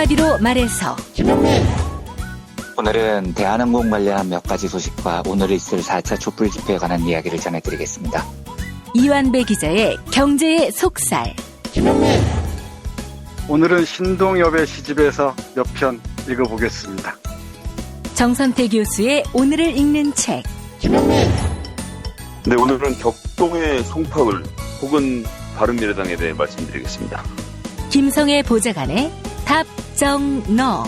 한마디로 말해서 오늘은 대한항공 관련 몇 가지 소식과 오늘 있을 4차 촛불 집회에 관한 이야기를 전해드리겠습니다. 이완배 기자의 경제의 속살. 오늘은 신동엽의 시집에서 몇 편 읽어보겠습니다. 정선태 교수의 오늘을 읽는 책. 네, 오늘은 격동의 송파울 혹은 바른미래당에 대해 말씀드리겠습니다. 김성애 보좌관의 답정너.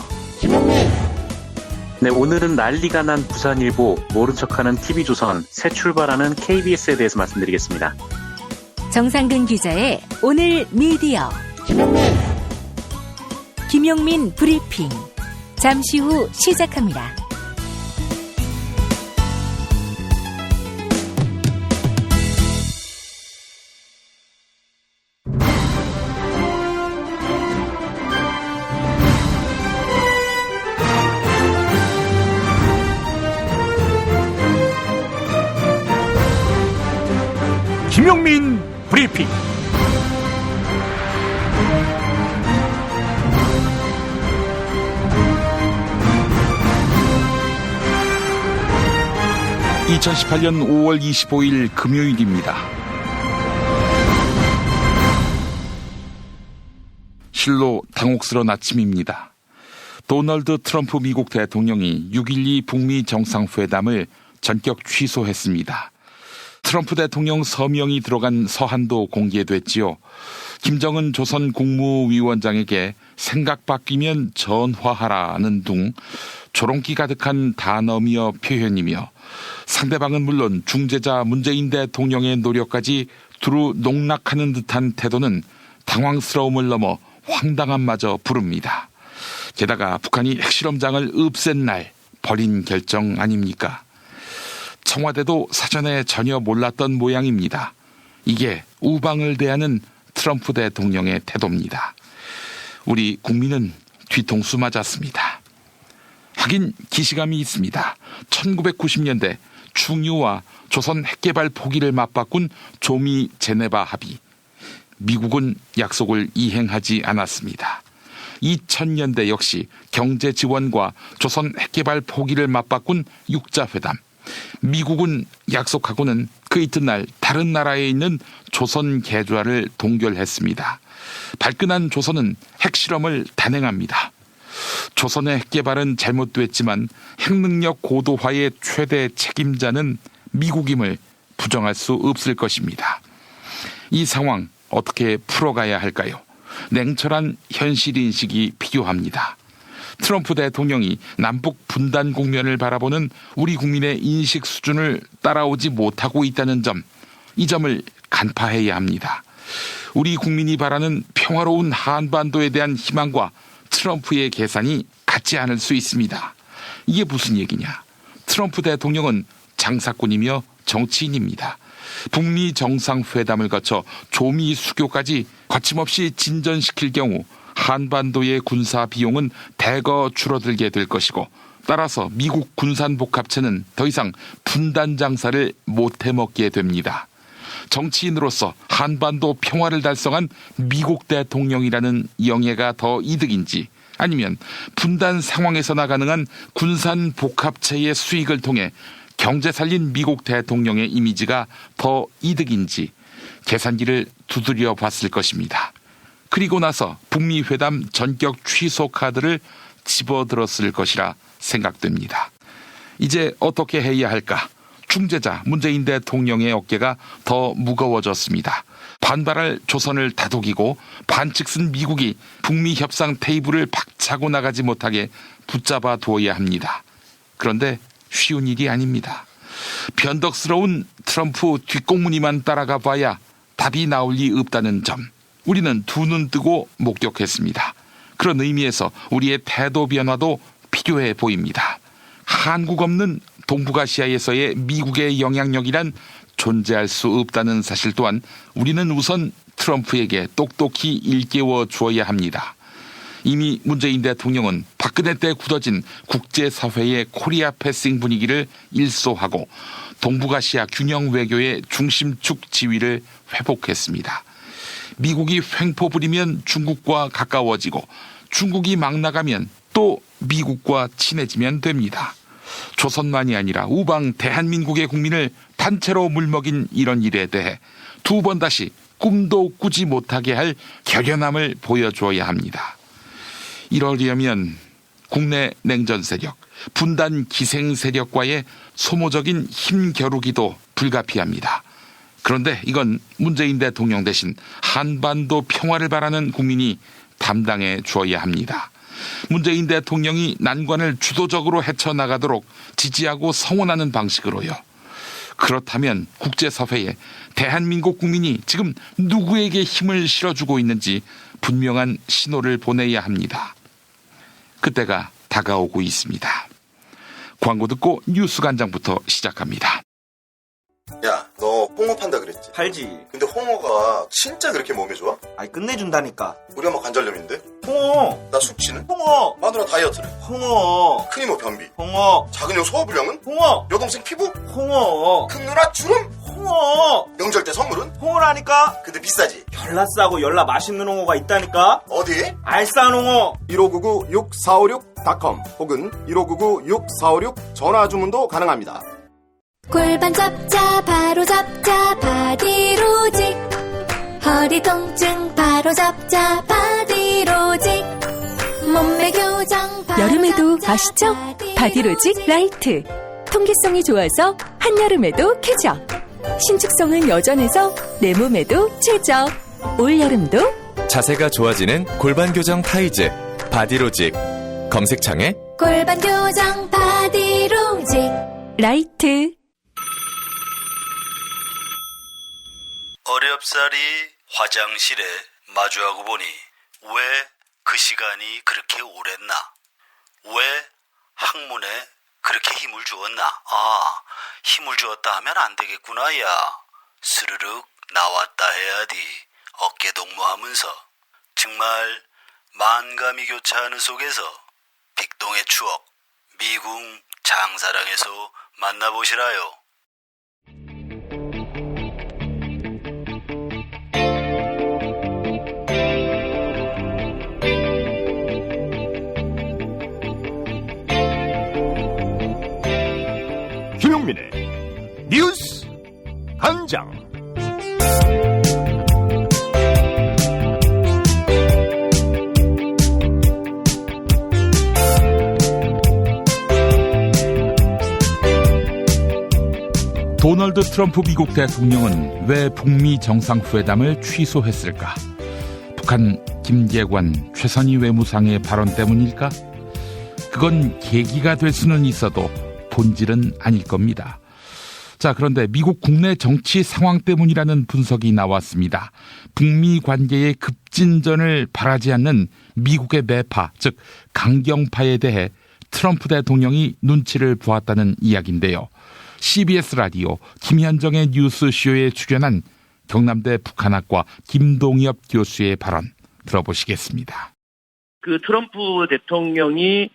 네, 오늘은 난리가 난 부산일보, 모른 척하는 TV조선, 새 출발하는 KBS에 대해서 말씀드리겠습니다. 정상근 기자의 오늘 미디어. 김용민 브리핑. 잠시 후 시작합니다. 김용민 브리핑. (2018년 5월 25일) 금요일입니다. 실로 당혹스러운 아침입니다. 도널드 트럼프 미국 대통령이 6.12 북미 정상회담을 전격 취소했습니다. 트럼프 대통령 서명이 들어간 서한도 공개됐지요. 김정은 조선 국무위원장에게 생각 바뀌면 전화하라는 등 조롱기 가득한 단어며 표현이며 상대방은 물론 중재자 문재인 대통령의 노력까지 두루 농락하는 듯한 태도는 당황스러움을 넘어 황당함마저 부릅니다. 게다가 북한이 핵실험장을 없앤 날 벌인 결정 아닙니까? 청와대도 사전에 전혀 몰랐던 모양입니다. 이게 우방을 대하는 트럼프 대통령의 태도입니다. 우리 국민은 뒤통수 맞았습니다. 하긴 기시감이 있습니다. 1990년대 충유와 조선 핵개발 포기를 맞바꾼 조미 제네바 합의. 미국은 약속을 이행하지 않았습니다. 2000년대 역시 경제 지원과 조선 핵개발 포기를 맞바꾼 육자회담. 미국은 약속하고는 그 이튿날 다른 나라에 있는 조선 계좌를 동결했습니다. 발끈한 조선은 핵실험을 단행합니다. 조선의 핵개발은 잘못됐지만 핵능력 고도화의 최대 책임자는 미국임을 부정할 수 없을 것입니다. 이 상황 어떻게 풀어가야 할까요? 냉철한 현실인식이 필요합니다. 트럼프 대통령이 남북 분단 국면을 바라보는 우리 국민의 인식 수준을 따라오지 못하고 있다는 점, 이 점을 간파해야 합니다. 우리 국민이 바라는 평화로운 한반도에 대한 희망과 트럼프의 계산이 같지 않을 수 있습니다. 이게 무슨 얘기냐? 트럼프 대통령은 장사꾼이며 정치인입니다. 북미 정상회담을 거쳐 조미 수교까지 거침없이 진전시킬 경우 한반도의 군사 비용은 대거 줄어들게 될 것이고 따라서 미국 군산복합체는 더 이상 분단 장사를 못 해먹게 됩니다. 정치인으로서 한반도 평화를 달성한 미국 대통령이라는 영예가 더 이득인지 아니면 분단 상황에서나 가능한 군산복합체의 수익을 통해 경제 살린 미국 대통령의 이미지가 더 이득인지 계산기를 두드려 봤을 것입니다. 그리고 나서 북미 회담 전격 취소 카드를 집어들었을 것이라 생각됩니다. 이제 어떻게 해야 할까? 중재자 문재인 대통령의 어깨가 더 무거워졌습니다. 반발할 조선을 다독이고 반측슨 미국이 북미 협상 테이블을 박차고 나가지 못하게 붙잡아 두어야 합니다. 그런데 쉬운 일이 아닙니다. 변덕스러운 트럼프 뒷공무니만 따라가 봐야 답이 나올 리 없다는 점. 우리는 두 눈 뜨고 목격했습니다. 그런 의미에서 우리의 태도 변화도 필요해 보입니다. 한국 없는 동북아시아에서의 미국의 영향력이란 존재할 수 없다는 사실 또한 우리는 우선 트럼프에게 똑똑히 일깨워 주어야 합니다. 이미 문재인 대통령은 박근혜 때 굳어진 국제사회의 코리아 패싱 분위기를 일소하고 동북아시아 균형 외교의 중심축 지위를 회복했습니다. 미국이 횡포 부리면 중국과 가까워지고 중국이 막 나가면 또 미국과 친해지면 됩니다. 조선만이 아니라 우방 대한민국의 국민을 단체로 물먹인 이런 일에 대해 두 번 다시 꿈도 꾸지 못하게 할 결연함을 보여줘야 합니다. 이러려면 국내 냉전 세력, 분단 기생 세력과의 소모적인 힘 겨루기도 불가피합니다. 그런데 이건 문재인 대통령 대신 한반도 평화를 바라는 국민이 담당해 주어야 합니다. 문재인 대통령이 난관을 주도적으로 헤쳐나가도록 지지하고 성원하는 방식으로요. 그렇다면 국제사회에 대한민국 국민이 지금 누구에게 힘을 실어주고 있는지 분명한 신호를 보내야 합니다. 그때가 다가오고 있습니다. 광고 듣고 뉴스 간장부터 시작합니다. 야, 너 홍어 판다 그랬지? 팔지. 근데 홍어가 진짜 그렇게 몸에 좋아? 아니 끝내준다니까. 우리 엄마 관절염인데? 홍어. 나 숙취는? 홍어. 마누라 다이어트는? 홍어. 큰 이모 변비? 홍어. 작은 형 소화불량은? 홍어. 여동생 피부? 홍어. 큰 누나 주름? 홍어. 명절 때 선물은? 홍어라니까. 근데 비싸지? 열라 싸고 열라 맛있는 홍어가 있다니까. 어디? 알싸한 홍어. 1599-6456.com 혹은 1599-6456 전화 주문도 가능합니다. 골반 잡자 바로 잡자 바디로직 허리 통증 바로 잡자 바디로직 몸매 교정 바로 여름에도 잡자, 아시죠? 바디로직 라이트. 통기성이 좋아서 한여름에도 쾌적. 신축성은 여전해서 내 몸에도 최적. 올여름도 자세가 좋아지는 골반 교정 타이즈 바디로직. 검색창에 골반 교정 바디로직 라이트. 어렵사리 화장실에 마주하고 보니 왜 그 시간이 그렇게 오랬나? 왜 학문에 그렇게 힘을 주었나? 힘을 주었다 하면 안 되겠구나, 야. 스르륵 나왔다 해야지. 어깨 동무하면서. 정말 만감이 교차하는 속에서 빅동의 추억, 미궁 장사랑에서 만나보시라요. 김용민의 뉴스 간장. 도널드 트럼프 미국 대통령은 왜 북미 정상회담을 취소했을까? 북한 김계관 최선희 외무상의 발언 때문일까? 그건 계기가 될 수는 있어도 본질은 아닐 겁니다. 자, 그런데 미국 국내 정치 상황 때문이라는 분석이 나왔습니다. 북미 관계의 급진전을 바라지 않는 미국의 매파, 즉 강경파에 대해 트럼프 대통령이 눈치를 보았다는 이야기인데요. CBS 라디오 김현정의 뉴스쇼에 출연한 경남대 북한학과 김동엽 교수의 발언 들어보시겠습니다. 그 트럼프 대통령이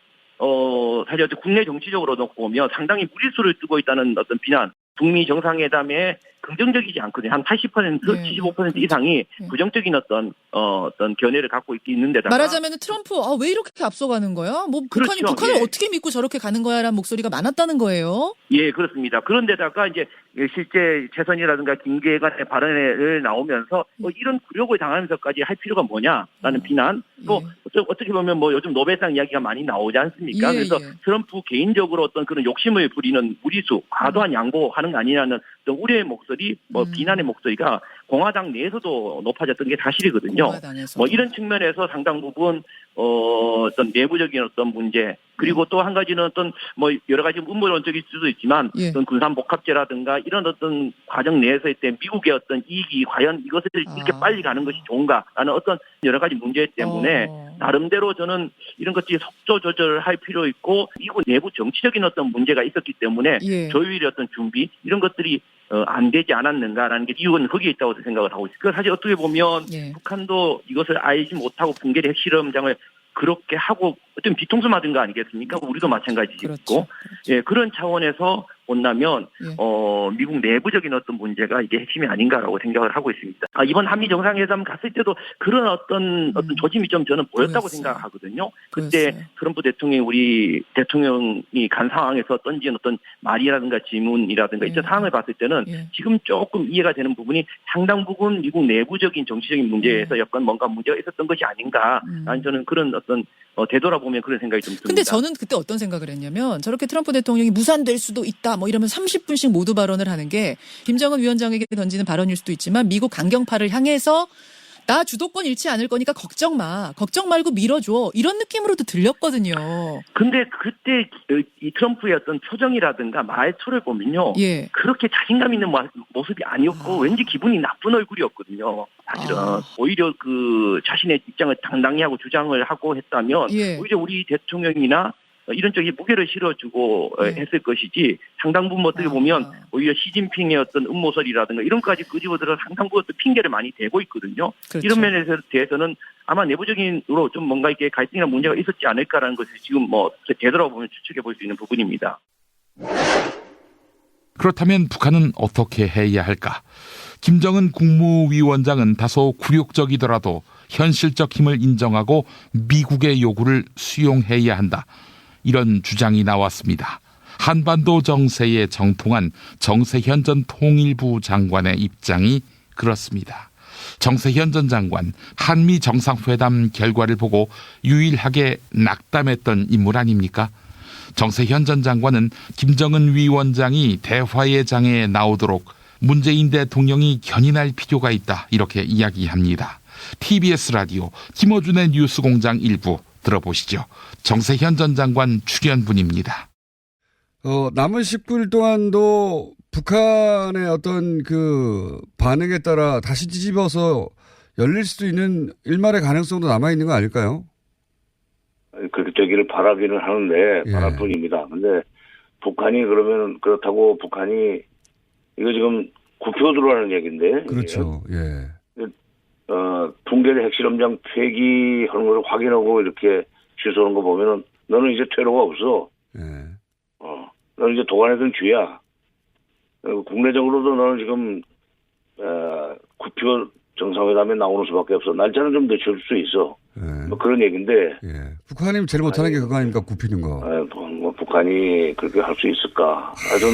사실 국내 정치적으로 놓고 보면 상당히 무리수를 두고 있다는 어떤 비난, 북미 정상회담에 긍정적이지 않거든요. 한 80%, 75% 이상이 부정적인 어떤 견해를 갖고 있는데다가 말하자면 트럼프 왜 이렇게 앞서가는 거야? 뭐 북한이 그렇죠. 북한을 예. 어떻게 믿고 저렇게 가는 거야라는 목소리가 많았다는 거예요. 예, 그렇습니다. 그런데다가 이제 실제 최선이라든가 김계관의 발언을 나오면서 이런 굴욕을 당하면서까지 할 필요가 뭐냐라는 비난, 또 어떻게 보면 뭐 요즘 노벨상 이야기가 많이 나오지 않습니까? 그래서 트럼프 개인적으로 어떤 그런 욕심을 부리는 무리수, 과도한 양보하는 거 아니냐는 어떤 우려의 목소리, 비난의 목소리가 공화당 내에서도 높아졌던 게 사실이거든요. 뭐 이런 측면에서 상당 부분 어떤 내부적인 어떤 문제, 그리고 또 한 가지는 어떤 뭐 여러 가지 음모론적일 수도 있지만 어떤 군산복합제라든가 이런 어떤 과정 내에서의 때 미국의 어떤 이익이 과연 이것을 이렇게 빨리 가는 것이 좋은가라는 어떤 여러 가지 문제 때문에 나름대로 저는 이런 것들이 속도 조절할 필요 있고 미국 내부 정치적인 어떤 문제가 있었기 때문에 조율의 어떤 준비 이런 것들이 안 되지 않았는가라는 게 이유는 거기에 있다고 생각을 하고 있어요. 사실 어떻게 보면 북한도 이것을 알지 못하고 붕괴의 핵실험장을 그렇게 하고 어떤 뒤통수 맞은 거 아니겠습니까? 우리도 마찬가지고. 그렇죠. 예, 그런 차원에서 본다면 미국 내부적인 어떤 문제가 이게 핵심이 아닌가라고 생각을 하고 있습니다. 이번 한미 정상회담 갔을 때도 그런 어떤 조짐이 좀 저는 보였다고 생각하거든요. 그때 트럼프 대통령이 우리 대통령이 간 상황에서 던진 어떤 말이라든가 질문이라든가 이런 상황을 봤을 때는 지금 조금 이해가 되는 부분이 상당 부분 미국 내부적인 정치적인 문제에서 약간 뭔가 문제가 있었던 것이 아닌가. 라는 저는 그런 어떤 되돌아보면 그런 생각이 좀 듭니다. 근데 저는 그때 어떤 생각을 했냐면 저렇게 트럼프 대통령이 무산될 수도 있다 뭐 이러면 30분씩 모두 발언을 하는 게 김정은 위원장에게 던지는 발언일 수도 있지만 미국 강경파를 향해서 나 주도권 잃지 않을 거니까 걱정 마. 걱정 말고 밀어줘. 이런 느낌으로도 들렸거든요. 근데 그때 이 트럼프의 어떤 표정이라든가 말투를 보면요. 그렇게 자신감 있는 모습이 아니었고 왠지 기분이 나쁜 얼굴이었거든요. 사실은. 오히려 그 자신의 입장을 당당히 하고 주장을 하고 했다면 오히려 우리 대통령이나 이런 쪽에 무게를 실어주고 했을 것이지 상당 부분 어떻게 보면 오히려 시진핑의 어떤 음모설이라든가 이런 것까지 끄집어들어 상당 부분 핑계를 많이 대고 있거든요. 그렇죠. 이런 면에 대해서는 아마 내부적인으로 좀 뭔가 이렇게 갈등이나 문제가 있었지 않을까라는 것을 지금 뭐 되돌아보면 추측해 볼 수 있는 부분입니다. 그렇다면 북한은 어떻게 해야 할까? 김정은 국무위원장은 다소 굴욕적이더라도 현실적 힘을 인정하고 미국의 요구를 수용해야 한다. 이런 주장이 나왔습니다. 한반도 정세에 정통한 정세현 전 통일부 장관의 입장이 그렇습니다. 정세현 전 장관, 한미 정상회담 결과를 보고 유일하게 낙담했던 인물 아닙니까? 정세현 전 장관은 김정은 위원장이 대화의 장에 나오도록 문재인 대통령이 견인할 필요가 있다 이렇게 이야기합니다. TBS 라디오 김어준의 뉴스공장 일부 들어보시죠. 정세현 전 장관 출연분입니다. 남은 10일 동안도 북한의 어떤 그 반응에 따라 다시 뒤집어서 열릴 수도 있는 일말의 가능성도 남아있는 거 아닐까요? 그렇게 되기를 바라기는 하는데 바랄 뿐입니다. 근데 북한이 그러면 그렇다고 북한이 이거 지금 굽혀 들어가는 얘기인데. 그렇죠. 예. 붕괴된 핵실험장 폐기하는 걸 확인하고 이렇게 취소하는 거 보면은 너는 이제 퇴로가 없어. 너는 이제 도관에든 쥐야. 국내적으로도 너는 지금 구표 정상회담에 나오는 수밖에 없어. 날짜는 좀 늦출 수 있어. 뭐 그런 얘기인데. 북한이 제일 못하는 게 그거 아닙니까? 굽히는 거. 뭐 북한이 그렇게 할 수 있을까? 하여튼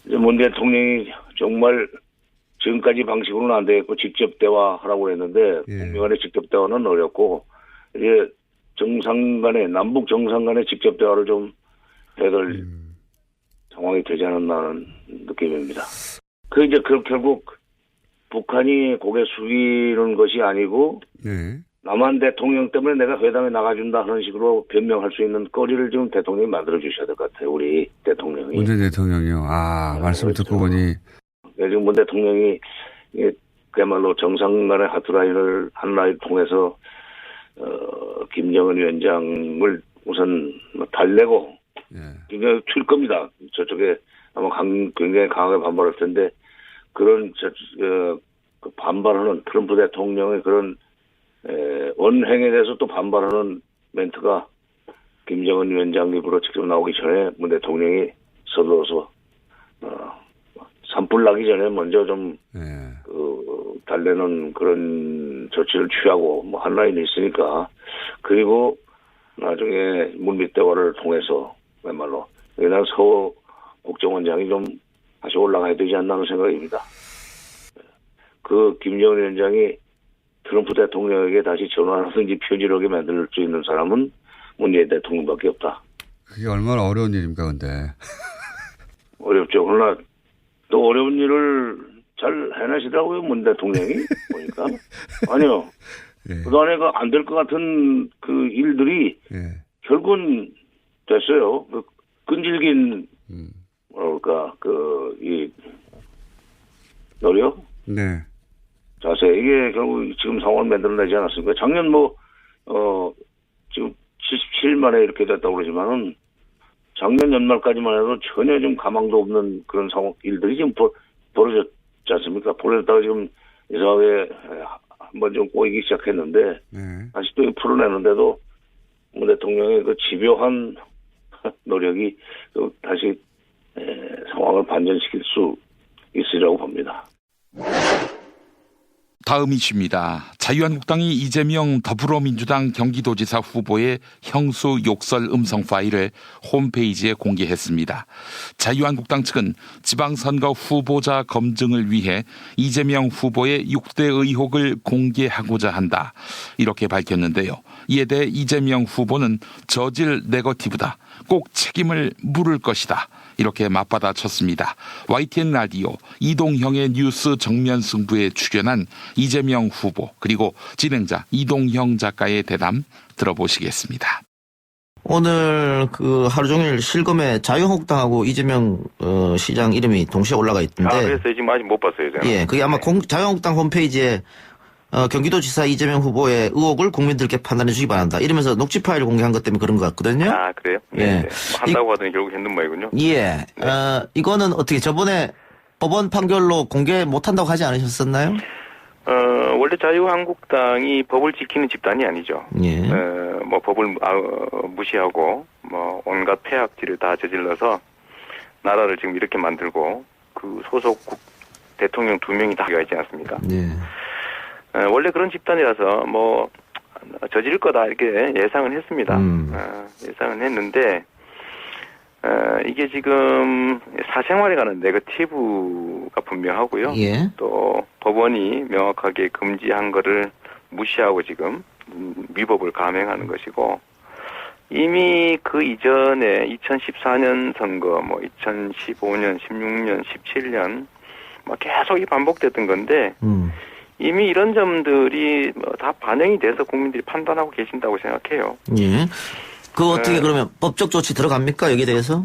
이제 문 대통령이 정말 지금까지 방식으로는 안 되겠고 직접 대화하라고 했는데 북미 간의 직접 대화는 어렵고 이제 정상 간의 남북 정상 간의 직접 대화를 좀 해야 될 상황이 되지 않았나는 느낌입니다. 이제 결국 북한이 고개 숙이는 것이 아니고 남한 대통령 때문에 내가 회담에 나가준다 하는 식으로 변명할 수 있는 거리를 지금 대통령이 만들어 주셔야 될 것 같아요. 우리 대통령이. 문재인 대통령이요. 말씀을 그렇죠. 듣고 보니. 지금 문 대통령이 그야말로 정상 간의 하트라인을 한 라인 통해서 김정은 위원장을 우선 달래고 굉장히 튈 겁니다. 저쪽에 아마 굉장히 강하게 반발할 텐데 그런 그 반발하는 트럼프 대통령의 그런 언행에 대해서 또 반발하는 멘트가 김정은 위원장 입으로 직접 나오기 전에 문 대통령이 서둘러서 산불 나기 전에 먼저 좀 달래는 그런 조치를 취하고 뭐 한 라인이 있으니까 그리고 나중에 물밑 대화를 통해서 정말로 난 서 국정원장이 좀 다시 올라가야 되지 않나 하는 생각입니다. 그 김정은 위원장이 트럼프 대통령에게 다시 전화하든지 편지를 하게 만들 수 있는 사람은 문재인 대통령밖에 없다. 그게 얼마나 어려운 일입니까, 근데. 어렵죠. 그러나 또 어려운 일을 잘 해내시더라고요, 문 대통령이. 보니까. 아니요. 그동안에 안 될 것 같은 그 일들이 결국은 됐어요. 그 끈질긴, 이 노력? 자세. 이게 결국 지금 상황을 만들어내지 않았습니까? 작년 지금 77일 만에 이렇게 됐다고 그러지만은 작년 연말까지만 해도 전혀 좀 가망도 없는 그런 상황, 일들이 지금 벌어졌지 않습니까? 벌어졌다가 지금 이상하게 한번 좀 꼬이기 시작했는데, 다시 또 풀어내는데도 대통령의 그 집요한 노력이 다시 상황을 반전시킬 수 있으리라고 봅니다. 다음 이슈입니다. 자유한국당이 이재명 더불어민주당 경기도지사 후보의 형수 욕설 음성 파일을 홈페이지에 공개했습니다. 자유한국당 측은 지방선거 후보자 검증을 위해 이재명 후보의 6대 의혹을 공개하고자 한다. 이렇게 밝혔는데요. 이에 대해 이재명 후보는 저질 네거티브다. 꼭 책임을 물을 것이다. 이렇게 맞받아쳤습니다. YTN 라디오 이동형의 뉴스 정면 승부에 출연한 이재명 후보 그리고 진행자 이동형 작가의 대담 들어보시겠습니다. 오늘 그 하루 종일 실검에 자유한국당하고 이재명 시장 이름이 동시에 올라가 있던데. 그래서 지금 아직 못 봤어요, 제가. 예, 그게 아마 자유한국당 홈페이지에 경기도지사 이재명 후보의 의혹을 국민들께 판단해 주기 바란다. 이러면서 녹취 파일을 공개한 것 때문에 그런 것 같거든요. 그래요? 예. 네. 뭐 한다고 하더니 결국 했는 모양이군요. 예. 네. 이거는 어떻게 저번에 법원 판결로 공개 못 한다고 하지 않으셨었나요? 원래 자유한국당이 법을 지키는 집단이 아니죠. 예. 뭐 법을 무시하고 뭐 온갖 폐악질을 다 저질러서 나라를 지금 이렇게 만들고 그 소속 대통령 2명이 다 있지 않습니까? 예. 원래 그런 집단이라서 뭐 저지를 거다 이렇게 예상은 했습니다. 예상은 했는데 이게 지금 사생활에 관한 네거티브가 분명하고요. 예. 또 법원이 명확하게 금지한 거를 무시하고 지금 위법을 감행하는 것이고 이미 그 이전에 2014년 선거, 뭐 2015년, 16년, 17년 막 계속 반복됐던 건데 이미 이런 점들이 다 반영이 돼서 국민들이 판단하고 계신다고 생각해요. 예. 그 어떻게 그러면 법적 조치 들어갑니까? 여기에 대해서?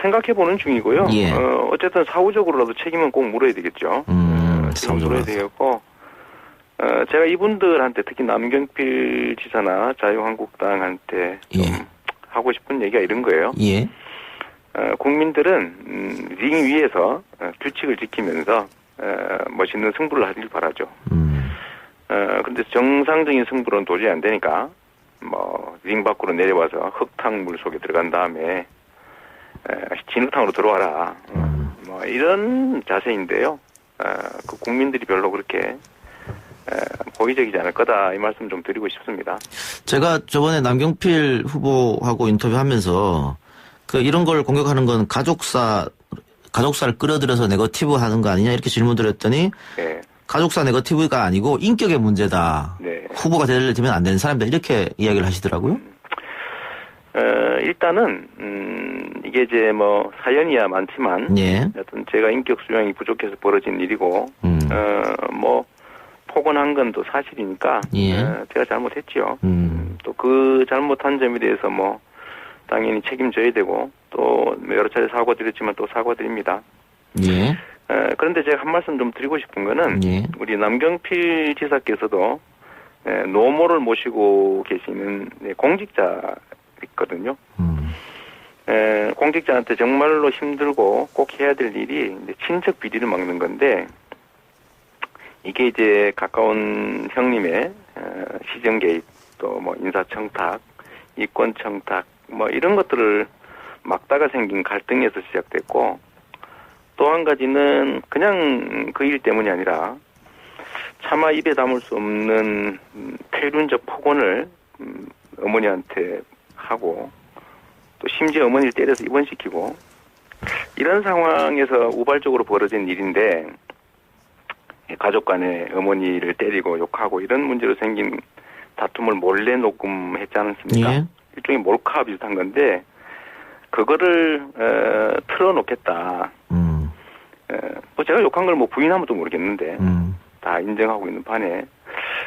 생각해보는 중이고요. 예. 어쨌든 사후적으로라도 책임은 꼭 물어야 되겠죠. 물어야 되겠고, 제가 이분들한테 특히 남경필 지사나 자유한국당한테 좀 하고 싶은 얘기가 이런 거예요. 예. 국민들은 링 위에서 규칙을 지키면서 멋있는 승부를 하길 바라죠. 그런데 정상적인 승부로는 도저히 안 되니까 뭐 링 밖으로 내려와서 흙탕물 속에 들어간 다음에 진흙탕으로 들어와라. 뭐 이런 자세인데요. 그 국민들이 별로 그렇게 호의적이지 않을 거다 이 말씀 좀 드리고 싶습니다. 제가 저번에 남경필 후보하고 인터뷰하면서 그 이런 걸 공격하는 건 가족사를 끌어들여서 네거티브 하는 거 아니냐 이렇게 질문 드렸더니 네. 가족사 네거티브가 아니고 인격의 문제다. 네. 후보가 되면 안 되는 사람들 이렇게 이야기를 하시더라고요. 일단은 이게 이제 뭐 사연이야 많지만 예. 여튼 제가 인격 수양이 부족해서 벌어진 일이고 뭐 폭언한 건 또 사실이니까 예. 제가 잘못했지요. 또 그 잘못한 점에 대해서 뭐 당연히 책임져야 되고 또 여러 차례 사과드렸지만 또 사과드립니다. 예. 그런데 제가 한 말씀 좀 드리고 싶은 거는 예. 우리 남경필 지사께서도 노모를 모시고 계시는 공직자 있거든요. 공직자한테 정말로 힘들고 꼭 해야 될 일이 이제 친척 비리를 막는 건데 이게 이제 가까운 형님의 시정 개입 또 뭐 인사청탁, 이권청탁 뭐 이런 것들을 막다가 생긴 갈등에서 시작됐고 또 한 가지는 그냥 그 일 때문이 아니라 차마 입에 담을 수 없는 폐륜적 폭언을 어머니한테 하고 또 심지어 어머니를 때려서 입원시키고 이런 상황에서 우발적으로 벌어진 일인데 가족 간에 어머니를 때리고 욕하고 이런 문제로 생긴 다툼을 몰래 녹음했지 않습니까? 예. 일종의 몰카 비슷한 건데 그거를 틀어놓겠다. 뭐 제가 욕한 걸 뭐 부인하면도 모르겠는데 다 인정하고 있는 판에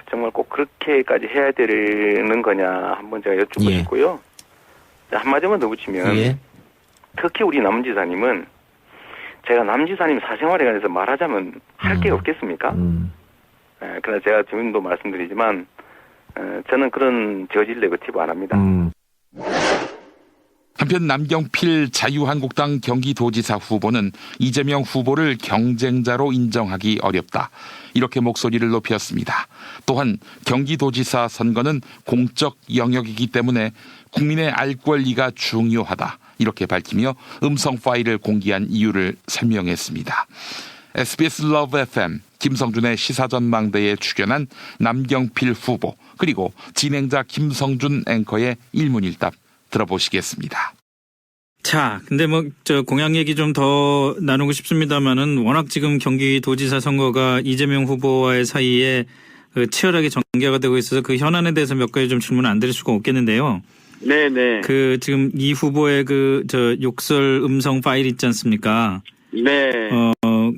정말 꼭 그렇게까지 해야 되는 거냐 한번 제가 여쭙고 싶고요. 한마디만 더 붙이면 특히 우리 남지사님은 제가 남지사님 사생활에 관해서 말하자면 할 게 없겠습니까? 그러나 제가 지금도 말씀드리지만 저는 그런 저질 네거티브 안 합니다. 한편 남경필 자유한국당 경기도지사 후보는 이재명 후보를 경쟁자로 인정하기 어렵다. 이렇게 목소리를 높였습니다. 또한 경기도지사 선거는 공적 영역이기 때문에 국민의 알 권리가 중요하다. 이렇게 밝히며 음성 파일을 공개한 이유를 설명했습니다. SBS 러브 FM 김성준의 시사전망대에 출연한 남경필 후보 그리고 진행자 김성준 앵커의 일문일답 들어보시겠습니다. 자, 근데 공약 얘기 좀 더 나누고 싶습니다만은 워낙 지금 경기도지사 선거가 이재명 후보와의 사이에 치열하게 전개가 되고 있어서 그 현안에 대해서 몇 가지 좀 질문 안 드릴 수가 없겠는데요. 네네. 지금 이 후보의 욕설 음성 파일 있지 않습니까? 네.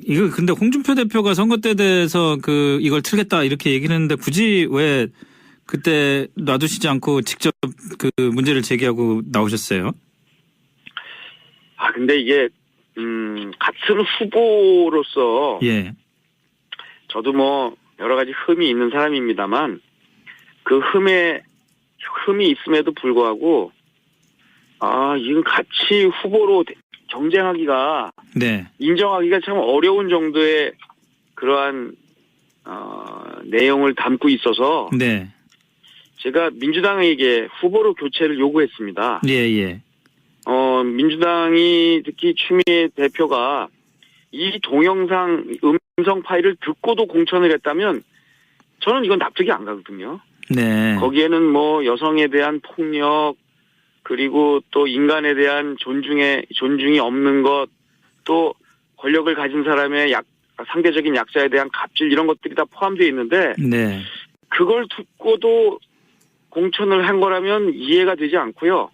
이거 근데 홍준표 대표가 선거 때 대해서 이걸 틀겠다 이렇게 얘기를 했는데 굳이 왜 그때 놔두시지 않고 직접 문제를 제기하고 나오셨어요? 근데 이게, 같은 후보로서. 예. 저도 여러 가지 흠이 있는 사람입니다만, 그 흠이 있음에도 불구하고, 이건 같이 후보로 경쟁하기가. 네. 인정하기가 참 어려운 정도의 그러한, 내용을 담고 있어서. 네. 제가 민주당에게 후보로 교체를 요구했습니다. 예. 민주당이 특히 추미애 대표가 이 동영상 음성 파일을 듣고도 공천을 했다면 저는 이건 납득이 안 가거든요. 네. 거기에는 여성에 대한 폭력 그리고 또 인간에 대한 존중이 없는 것 또 권력을 가진 사람의 상대적인 약자에 대한 갑질 이런 것들이 다 포함되어 있는데 네. 그걸 듣고도 공천을 한 거라면 이해가 되지 않고요.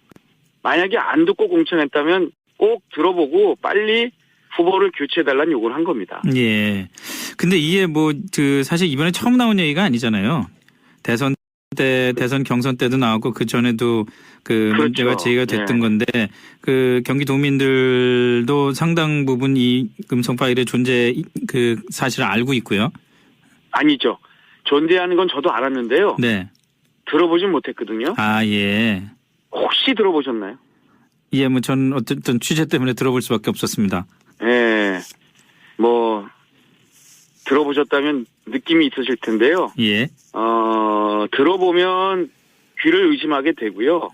만약에 안 듣고 공천했다면 꼭 들어보고 빨리 후보를 교체해달라는 요구를 한 겁니다. 예. 근데 이게 사실 이번에 처음 나온 얘기가 아니잖아요. 대선 때, 대선 경선 때도 나왔고 그 전에도 그렇죠. 문제가 제기가 됐던 건데 경기도민들도 상당 부분 이 음성 파일의 존재 사실을 알고 있고요. 아니죠. 존재하는 건 저도 알았는데요. 네. 들어보진 못했거든요. 예. 혹시 들어보셨나요? 예, 전 어쨌든 취재 때문에 들어볼 수밖에 없었습니다. 예. 들어보셨다면 느낌이 있으실 텐데요. 예. 들어보면 귀를 의심하게 되고요.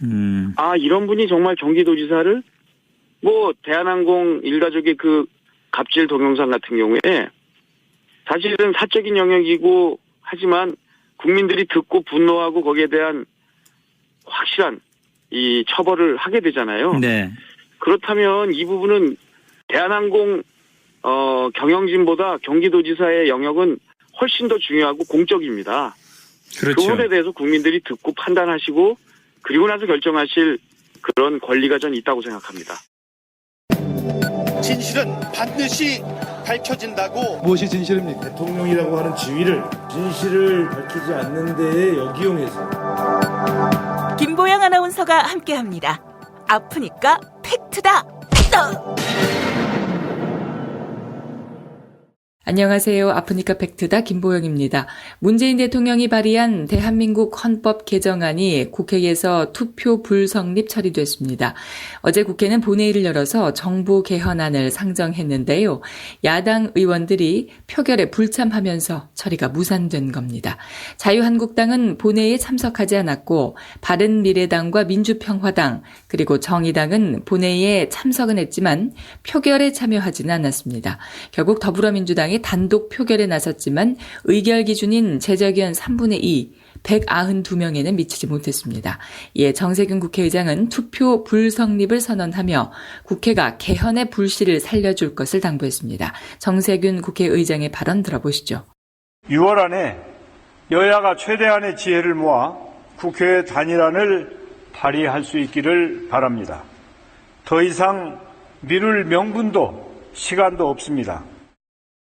이런 분이 정말 경기도지사를 대한항공 일가족의 갑질 동영상 같은 경우에 사실은 사적인 영역이고 하지만 국민들이 듣고 분노하고 거기에 대한 확실한 이 처벌을 하게 되잖아요. 네. 그렇다면 이 부분은 대한항공 경영진보다 경기도지사의 영역은 훨씬 더 중요하고 공적입니다. 그렇죠. 그 부분에 대해서 국민들이 듣고 판단하시고 그리고 나서 결정하실 그런 권리가 전 있다고 생각합니다. 진실은 반드시 밝혀진다고. 무엇이 진실입니까? 대통령이라고 하는 지위를 진실을 밝히지 않는 데에 역이용해서. 김보영 아나운서가 함께합니다. 아프니까 팩트다. 안녕하세요. 아프니까 팩트다 김보영입니다. 문재인 대통령이 발의한 대한민국 헌법 개정안이 국회에서 투표 불성립 처리됐습니다. 어제 국회는 본회의를 열어서 정부 개헌안을 상정했는데요. 야당 의원들이 표결에 불참하면서 처리가 무산된 겁니다. 자유한국당은 본회의에 참석하지 않았고 바른미래당과 민주평화당 그리고 정의당은 본회의에 참석은 했지만 표결에 참여하지는 않았습니다. 결국 더불어민주당이 단독 표결에 나섰지만 의결 기준인 제적의원 3분의 2, 192명에는 미치지 못했습니다. 이에 정세균 국회의장은 투표 불성립을 선언하며 국회가 개헌의 불씨를 살려줄 것을 당부했습니다. 정세균 국회의장의 발언 들어보시죠. 6월 안에 여야가 최대한의 지혜를 모아 국회 단일안을 발의할 수 있기를 바랍니다. 더 이상 미룰 명분도 시간도 없습니다.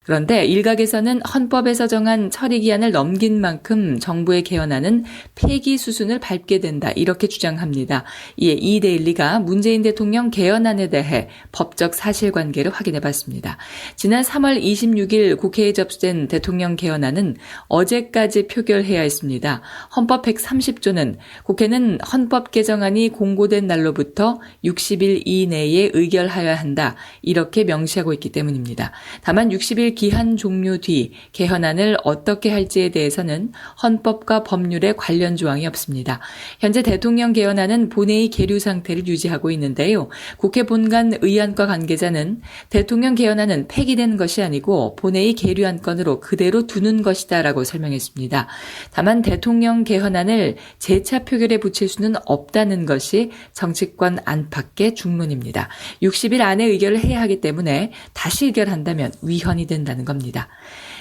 그런데 일각에서는 헌법에서 정한 처리기한을 넘긴 만큼 정부의 개헌안은 폐기 수순을 밟게 된다 이렇게 주장합니다. 이에 이데일리가 문재인 대통령 개헌안에 대해 법적 사실관계를 확인해봤습니다. 지난 3월 26일 국회에 접수된 대통령 개헌안은 어제까지 표결해야 했습니다. 헌법 130조는 국회는 헌법 개정안이 공고된 날로부터 60일 이내에 의결하여야 한다 이렇게 명시하고 있기 때문입니다. 다만 60일 기한 종료 뒤 개헌안을 어떻게 할지에 대해서는 헌법과 법률에 관련 조항이 없습니다. 현재 대통령 개헌안은 본회의 계류 상태를 유지하고 있는데요. 국회 본관 의안과 관계자는 대통령 개헌안은 폐기된 것이 아니고 본회의 계류 안건으로 그대로 두는 것이다라고 설명했습니다. 다만 대통령 개헌안을 재차 표결에 붙일 수는 없다는 것이 정치권 안팎의 중론입니다. 60일 안에 의결을 해야 하기 때문에 다시 의결한다면 위헌이 된다는 겁니다.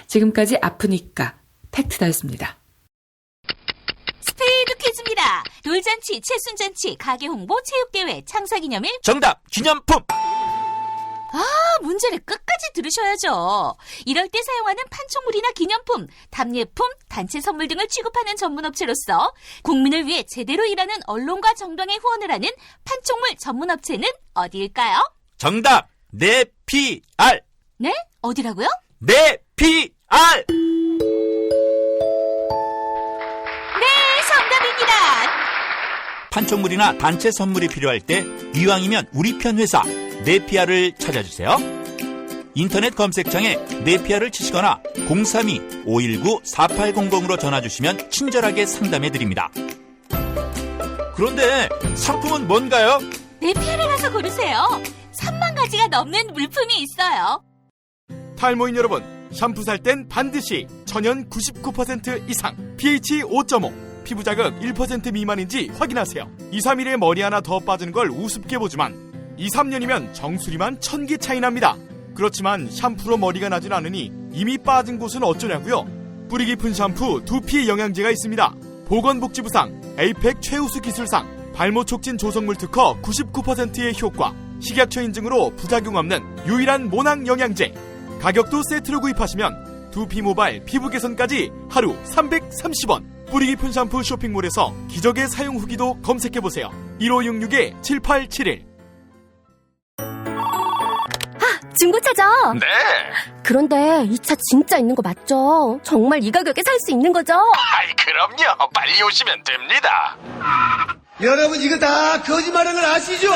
지금까지 아프니까 팩트다였습니다. 스피드 퀴즈입니다. 돌잔치, 칠순잔치, 가게 홍보, 체육대회, 창사기념일. 정답! 기념품! 문제를 끝까지 들으셔야죠. 이럴 때 사용하는 판촉물이나 기념품, 답례품, 단체 선물 등을 취급하는 전문업체로서 국민을 위해 제대로 일하는 언론과 정당에 후원을 하는 판촉물 전문업체는 어디일까요? 정답! 네피알! 네? 어디라고요? 네피알! 네, 정답입니다. 판촉물이나 단체 선물이 필요할 때 이왕이면 우리 편 회사 네피알을 찾아주세요. 인터넷 검색창에 네피알을 치시거나 032-519-4800으로 전화주시면 친절하게 상담해드립니다. 그런데 상품은 뭔가요? 네피알에 가서 고르세요. 3만 가지가 넘는 물품이 있어요. 탈모인 여러분, 샴푸 살 땐 반드시 천연 99% 이상, pH 5.5, 피부 자극 1% 미만인지 확인하세요. 2, 3일에 머리 하나 더 빠지는 걸 우습게 보지만 2, 3년이면 정수리만 1000개 차이 납니다. 그렇지만 샴푸로 머리가 나진 않으니 이미 빠진 곳은 어쩌냐고요? 뿌리 깊은 샴푸 두피 영양제가 있습니다. 보건복지부상, 에이펙 최우수 기술상, 발모 촉진 조성물 특허 99%의 효과, 식약처 인증으로 부작용 없는 유일한 모낭 영양제. 가격도 세트로 구입하시면 두피 모발, 피부 개선까지 하루 330원. 뿌리 깊은 샴푸 쇼핑몰에서 기적의 사용 후기도 검색해보세요. 1566-7871. 중고차죠? 네. 그런데 이 차 진짜 있는 거 맞죠? 정말 이 가격에 살 수 있는 거죠? 아이, 그럼요. 빨리 오시면 됩니다. 여러분, 이거 다 거짓말하는 걸 아시죠?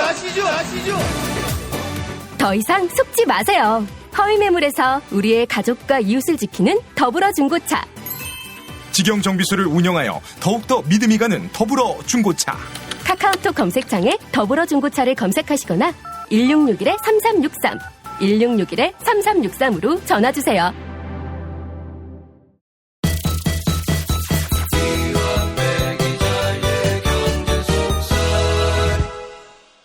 더 이상 속지 마세요. 허위 매물에서 우리의 가족과 이웃을 지키는 더불어 중고차. 직영 정비소를 운영하여 더욱더 믿음이 가는 더불어 중고차. 카카오톡 검색창에 더불어 중고차를 검색하시거나 1661-3363, 1661-3363으로 전화주세요.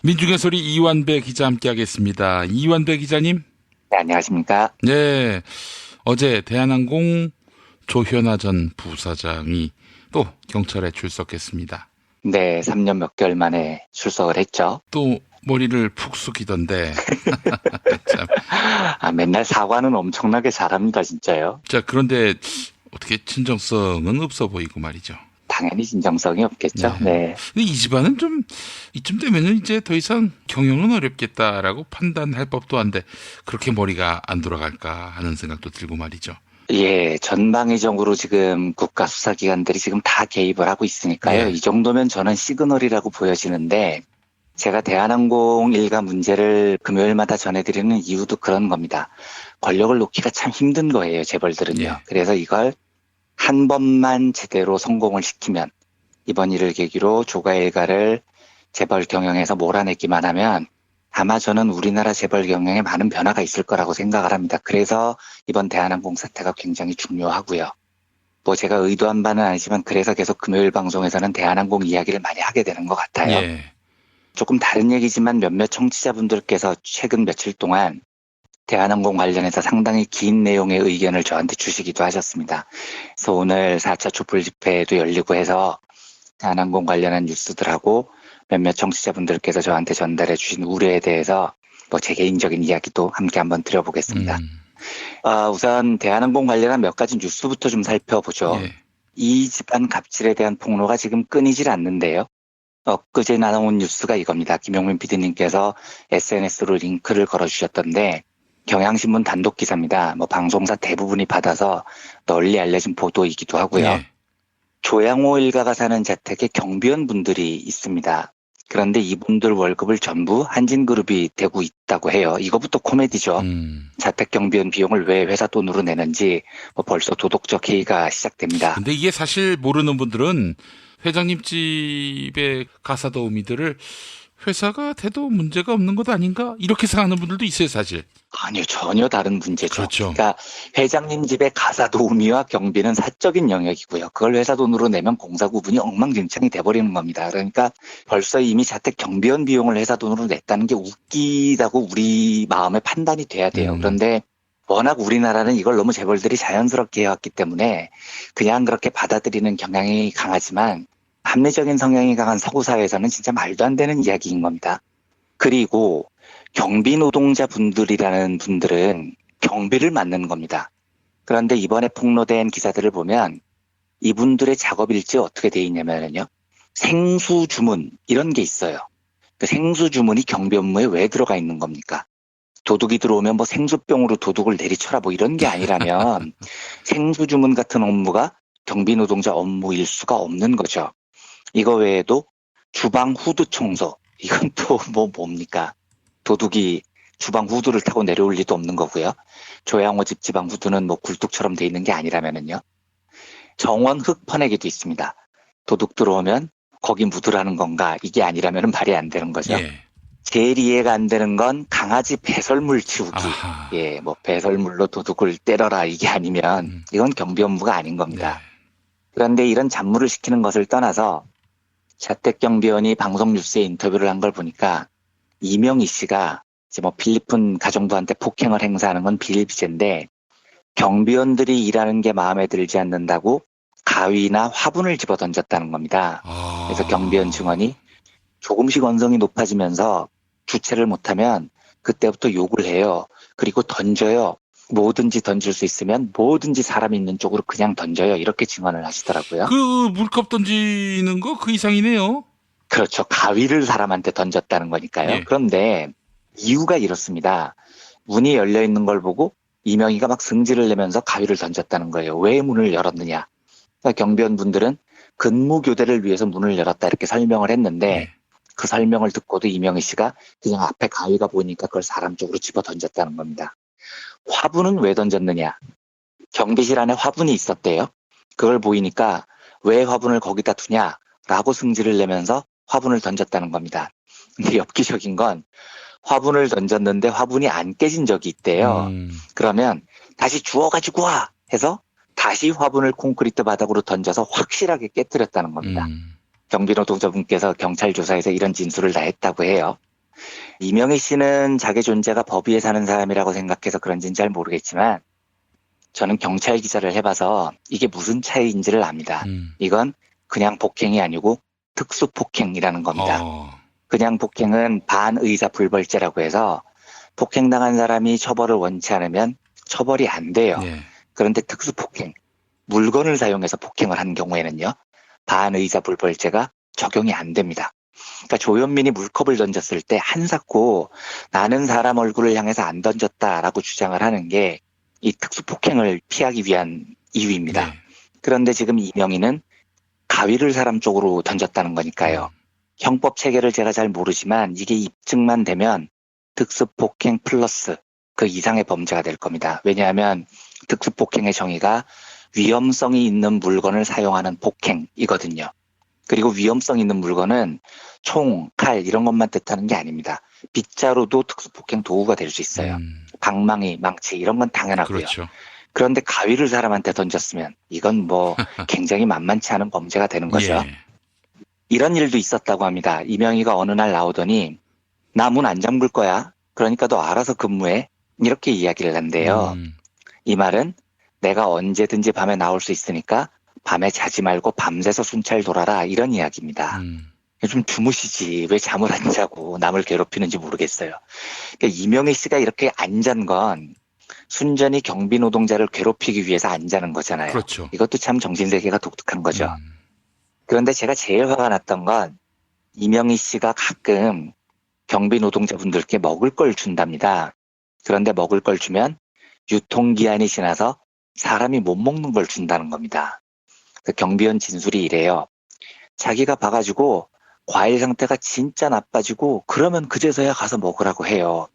민중의 소리 이완배 기자 함께하겠습니다. 이완배 기자님. 네, 안녕하십니까. 네, 어제 대한항공 조현아 전 부사장이 또 경찰에 출석했습니다. 네, 3년 몇 개월 만에 출석을 했죠. 또 머리를 푹 숙이던데. 참. 맨날 사과는 엄청나게 잘합니다, 진짜요. 자, 그런데 어떻게 진정성은 없어 보이고 말이죠. 당연히 진정성이 없겠죠. 네. 근데 이 집안은 좀 이쯤 되면은 이제 더 이상 경영은 어렵겠다라고 판단할 법도 한데 그렇게 머리가 안 돌아갈까 하는 생각도 들고 말이죠. 예, 전방위적으로 지금 국가 수사기관들이 지금 다 개입을 하고 있으니까요. 이 정도면 저는 시그널이라고 보여지는데 제가 대한항공 일가 문제를 금요일마다 전해드리는 이유도 그런 겁니다. 권력을 놓기가 참 힘든 거예요, 재벌들은요. 그래서 이걸 한 번만 제대로 성공을 시키면 이번 일을 계기로 조가 일가를 재벌 경영에서 몰아내기만 하면 아마 저는 우리나라 재벌 경영에 많은 변화가 있을 거라고 생각을 합니다. 그래서 이번 대한항공 사태가 굉장히 중요하고요. 뭐 제가 의도한 바는 아니지만 그래서 계속 금요일 방송에서는 대한항공 이야기를 많이 하게 되는 것 같아요. 조금 다른 얘기지만 몇몇 청취자분들께서 최근 며칠 동안 대한항공 관련해서 상당히 긴 내용의 의견을 저한테 주시기도 하셨습니다. 그래서 오늘 4차 촛불 집회도 열리고 해서 대한항공 관련한 뉴스들하고 몇몇 청취자분들께서 저한테 전달해 주신 우려에 대해서 뭐 제 개인적인 이야기도 함께 한번 드려보겠습니다. 우선 대한항공 관련한 몇 가지 뉴스부터 좀 살펴보죠. 예. 이 집안 갑질에 대한 폭로가 지금 끊이질 않는데요. 엊그제 나온 뉴스가 이겁니다. 김용민 PD님께서 SNS로 링크를 걸어주셨던데 경향신문 단독 기사입니다. 방송사 대부분이 받아서 널리 알려진 보도이기도 하고요. 예. 조양호 일가가 사는 자택에 경비원 분들이 있습니다. 그런데 이분들 월급을 전부 한진그룹이 대고 있다고 해요. 이거부터 코미디죠. 자택 경비원 비용을 왜 회사 돈으로 내는지 벌써 도덕적 해이가 시작됩니다. 근데 이게 사실 모르는 분들은 회장님 집의 가사도우미들을 회사가 돼도 문제가 없는 것 아닌가? 이렇게 생각하는 분들도 있어요, 사실. 아니요, 전혀 다른 문제죠. 그렇죠. 그러니까 회장님 집의 가사도우미와 경비는 사적인 영역이고요. 그걸 회사 돈으로 내면 공사 구분이 엉망진창이 돼버리는 겁니다. 그러니까 벌써 이미 자택 경비원 비용을 회사 돈으로 냈다는 게 웃기다고 우리 마음에 판단이 돼야 돼요. 그런데 워낙 우리나라는 이걸 너무 재벌들이 자연스럽게 해왔기 때문에 그냥 그렇게 받아들이는 경향이 강하지만 합리적인 성향이 강한 서구 사회에서는 진짜 말도 안 되는 이야기인 겁니다. 그리고 경비 노동자 분들이라는 분들은 경비를 맡는 겁니다. 그런데 이번에 폭로된 기사들을 보면 이분들의 작업 일지 어떻게 돼 있냐면요. 생수 주문 이런 게 있어요. 그 생수 주문이 경비 업무에 왜 들어가 있는 겁니까? 도둑이 들어오면 생수병으로 도둑을 내리쳐라 이런 게 아니라면 생수 주문 같은 업무가 경비 노동자 업무일 수가 없는 거죠. 이거 외에도 주방 후드 청소 이건 또 뭡니까? 도둑이 주방 후드를 타고 내려올 리도 없는 거고요. 조양호 집 지방 후드는 굴뚝처럼 돼 있는 게 아니라면은요. 정원 흙 퍼내기도 있습니다. 도둑 들어오면 거기 묻으라는 건가? 이게 아니라면 말이 안 되는 거죠. 예. 제일 이해가 안 되는 건 강아지 배설물 치우기. 아하. 예, 배설물로 도둑을 때려라 이게 아니면 이건 경비 업무가 아닌 겁니다. 그런데 이런 잡무를 시키는 것을 떠나서 자택 경비원이 방송 뉴스에 인터뷰를 한 걸 보니까 이명희 씨가 이제 필리핀 가정부한테 폭행을 행사하는 건 비일비재인데 경비원들이 일하는 게 마음에 들지 않는다고 가위나 화분을 집어 던졌다는 겁니다. 그래서 경비원 증언이 조금씩 언성이 높아지면서 주체를 못하면 그때부터 욕을 해요. 그리고 던져요. 뭐든지 던질 수 있으면 뭐든지 사람이 있는 쪽으로 그냥 던져요. 이렇게 증언을 하시더라고요. 그 물컵 던지는 거 그 이상이네요. 그렇죠. 가위를 사람한테 던졌다는 거니까요. 예. 그런데 이유가 이렇습니다. 문이 열려 있는 걸 보고 이명희가 막 승질을 내면서 가위를 던졌다는 거예요. 왜 문을 열었느냐. 그러니까 경비원분들은 근무 교대를 위해서 문을 열었다 이렇게 설명을 했는데 그 설명을 듣고도 이명희 씨가 그냥 앞에 가위가 보이니까 그걸 사람 쪽으로 집어 던졌다는 겁니다. 화분은 왜 던졌느냐. 경비실 안에 화분이 있었대요. 그걸 보이니까 왜 화분을 거기다 두냐라고 승질을 내면서 화분을 던졌다는 겁니다. 근데 엽기적인 건 화분을 던졌는데 화분이 안 깨진 적이 있대요. 그러면 다시 주워가지고 와 해서 다시 화분을 콘크리트 바닥으로 던져서 확실하게 깨뜨렸다는 겁니다. 경비노동자분께서 경찰 조사에서 이런 진술을 다 했다고 해요. 이명희 씨는 자기 존재가 법 위에 사는 사람이라고 생각해서 그런지는 잘 모르겠지만 저는 경찰 기사를 해봐서 이게 무슨 차이인지를 압니다. 이건 그냥 폭행이 아니고 특수폭행이라는 겁니다. 그냥 폭행은 반의사 불벌죄라고 해서 폭행당한 사람이 처벌을 원치 않으면 처벌이 안 돼요. 그런데 특수폭행, 물건을 사용해서 폭행을 한 경우에는요. 반의사 불벌죄가 적용이 안 됩니다. 그러니까 조현민이 물컵을 던졌을 때 한사코 나는 사람 얼굴을 향해서 안 던졌다라고 주장을 하는 게 이 특수폭행을 피하기 위한 이유입니다. 그런데 지금 이명희는 가위를 사람 쪽으로 던졌다는 거니까요. 형법 체계를 제가 잘 모르지만 이게 입증만 되면 특수폭행 플러스 그 이상의 범죄가 될 겁니다. 왜냐하면 특수폭행의 정의가 위험성이 있는 물건을 사용하는 폭행이거든요. 그리고 위험성 있는 물건은 총, 칼 이런 것만 뜻하는 게 아닙니다. 빗자루도 특수폭행 도구가 될 수 있어요. 방망이, 망치 이런 건 당연하고요. 그렇죠. 그런데 가위를 사람한테 던졌으면 이건 굉장히 만만치 않은 범죄가 되는 거죠. 이런 일도 있었다고 합니다. 이명희가 어느 날 나오더니 나 문 안 잠글 거야. 그러니까 너 알아서 근무해. 이렇게 이야기를 한대요. 이 말은 내가 언제든지 밤에 나올 수 있으니까 밤에 자지 말고 밤새서 순찰 돌아라 이런 이야기입니다. 좀 주무시지 왜 잠을 안 자고 남을 괴롭히는지 모르겠어요. 그러니까 이명희 씨가 이렇게 안 잔 건 순전히 경비 노동자를 괴롭히기 위해서 안 자는 거잖아요. 그렇죠. 이것도 참 정신세계가 독특한 거죠. 그런데 제가 제일 화가 났던 건 이명희 씨가 가끔 경비 노동자분들께 먹을 걸 준답니다. 그런데 먹을 걸 주면 유통기한이 지나서 사람이 못 먹는 걸 준다는 겁니다. 그 경비원 진술이 이래요. 자기가 봐가지고 과일 상태가 진짜 나빠지고 그러면 그제서야 가서 먹으라고 해요.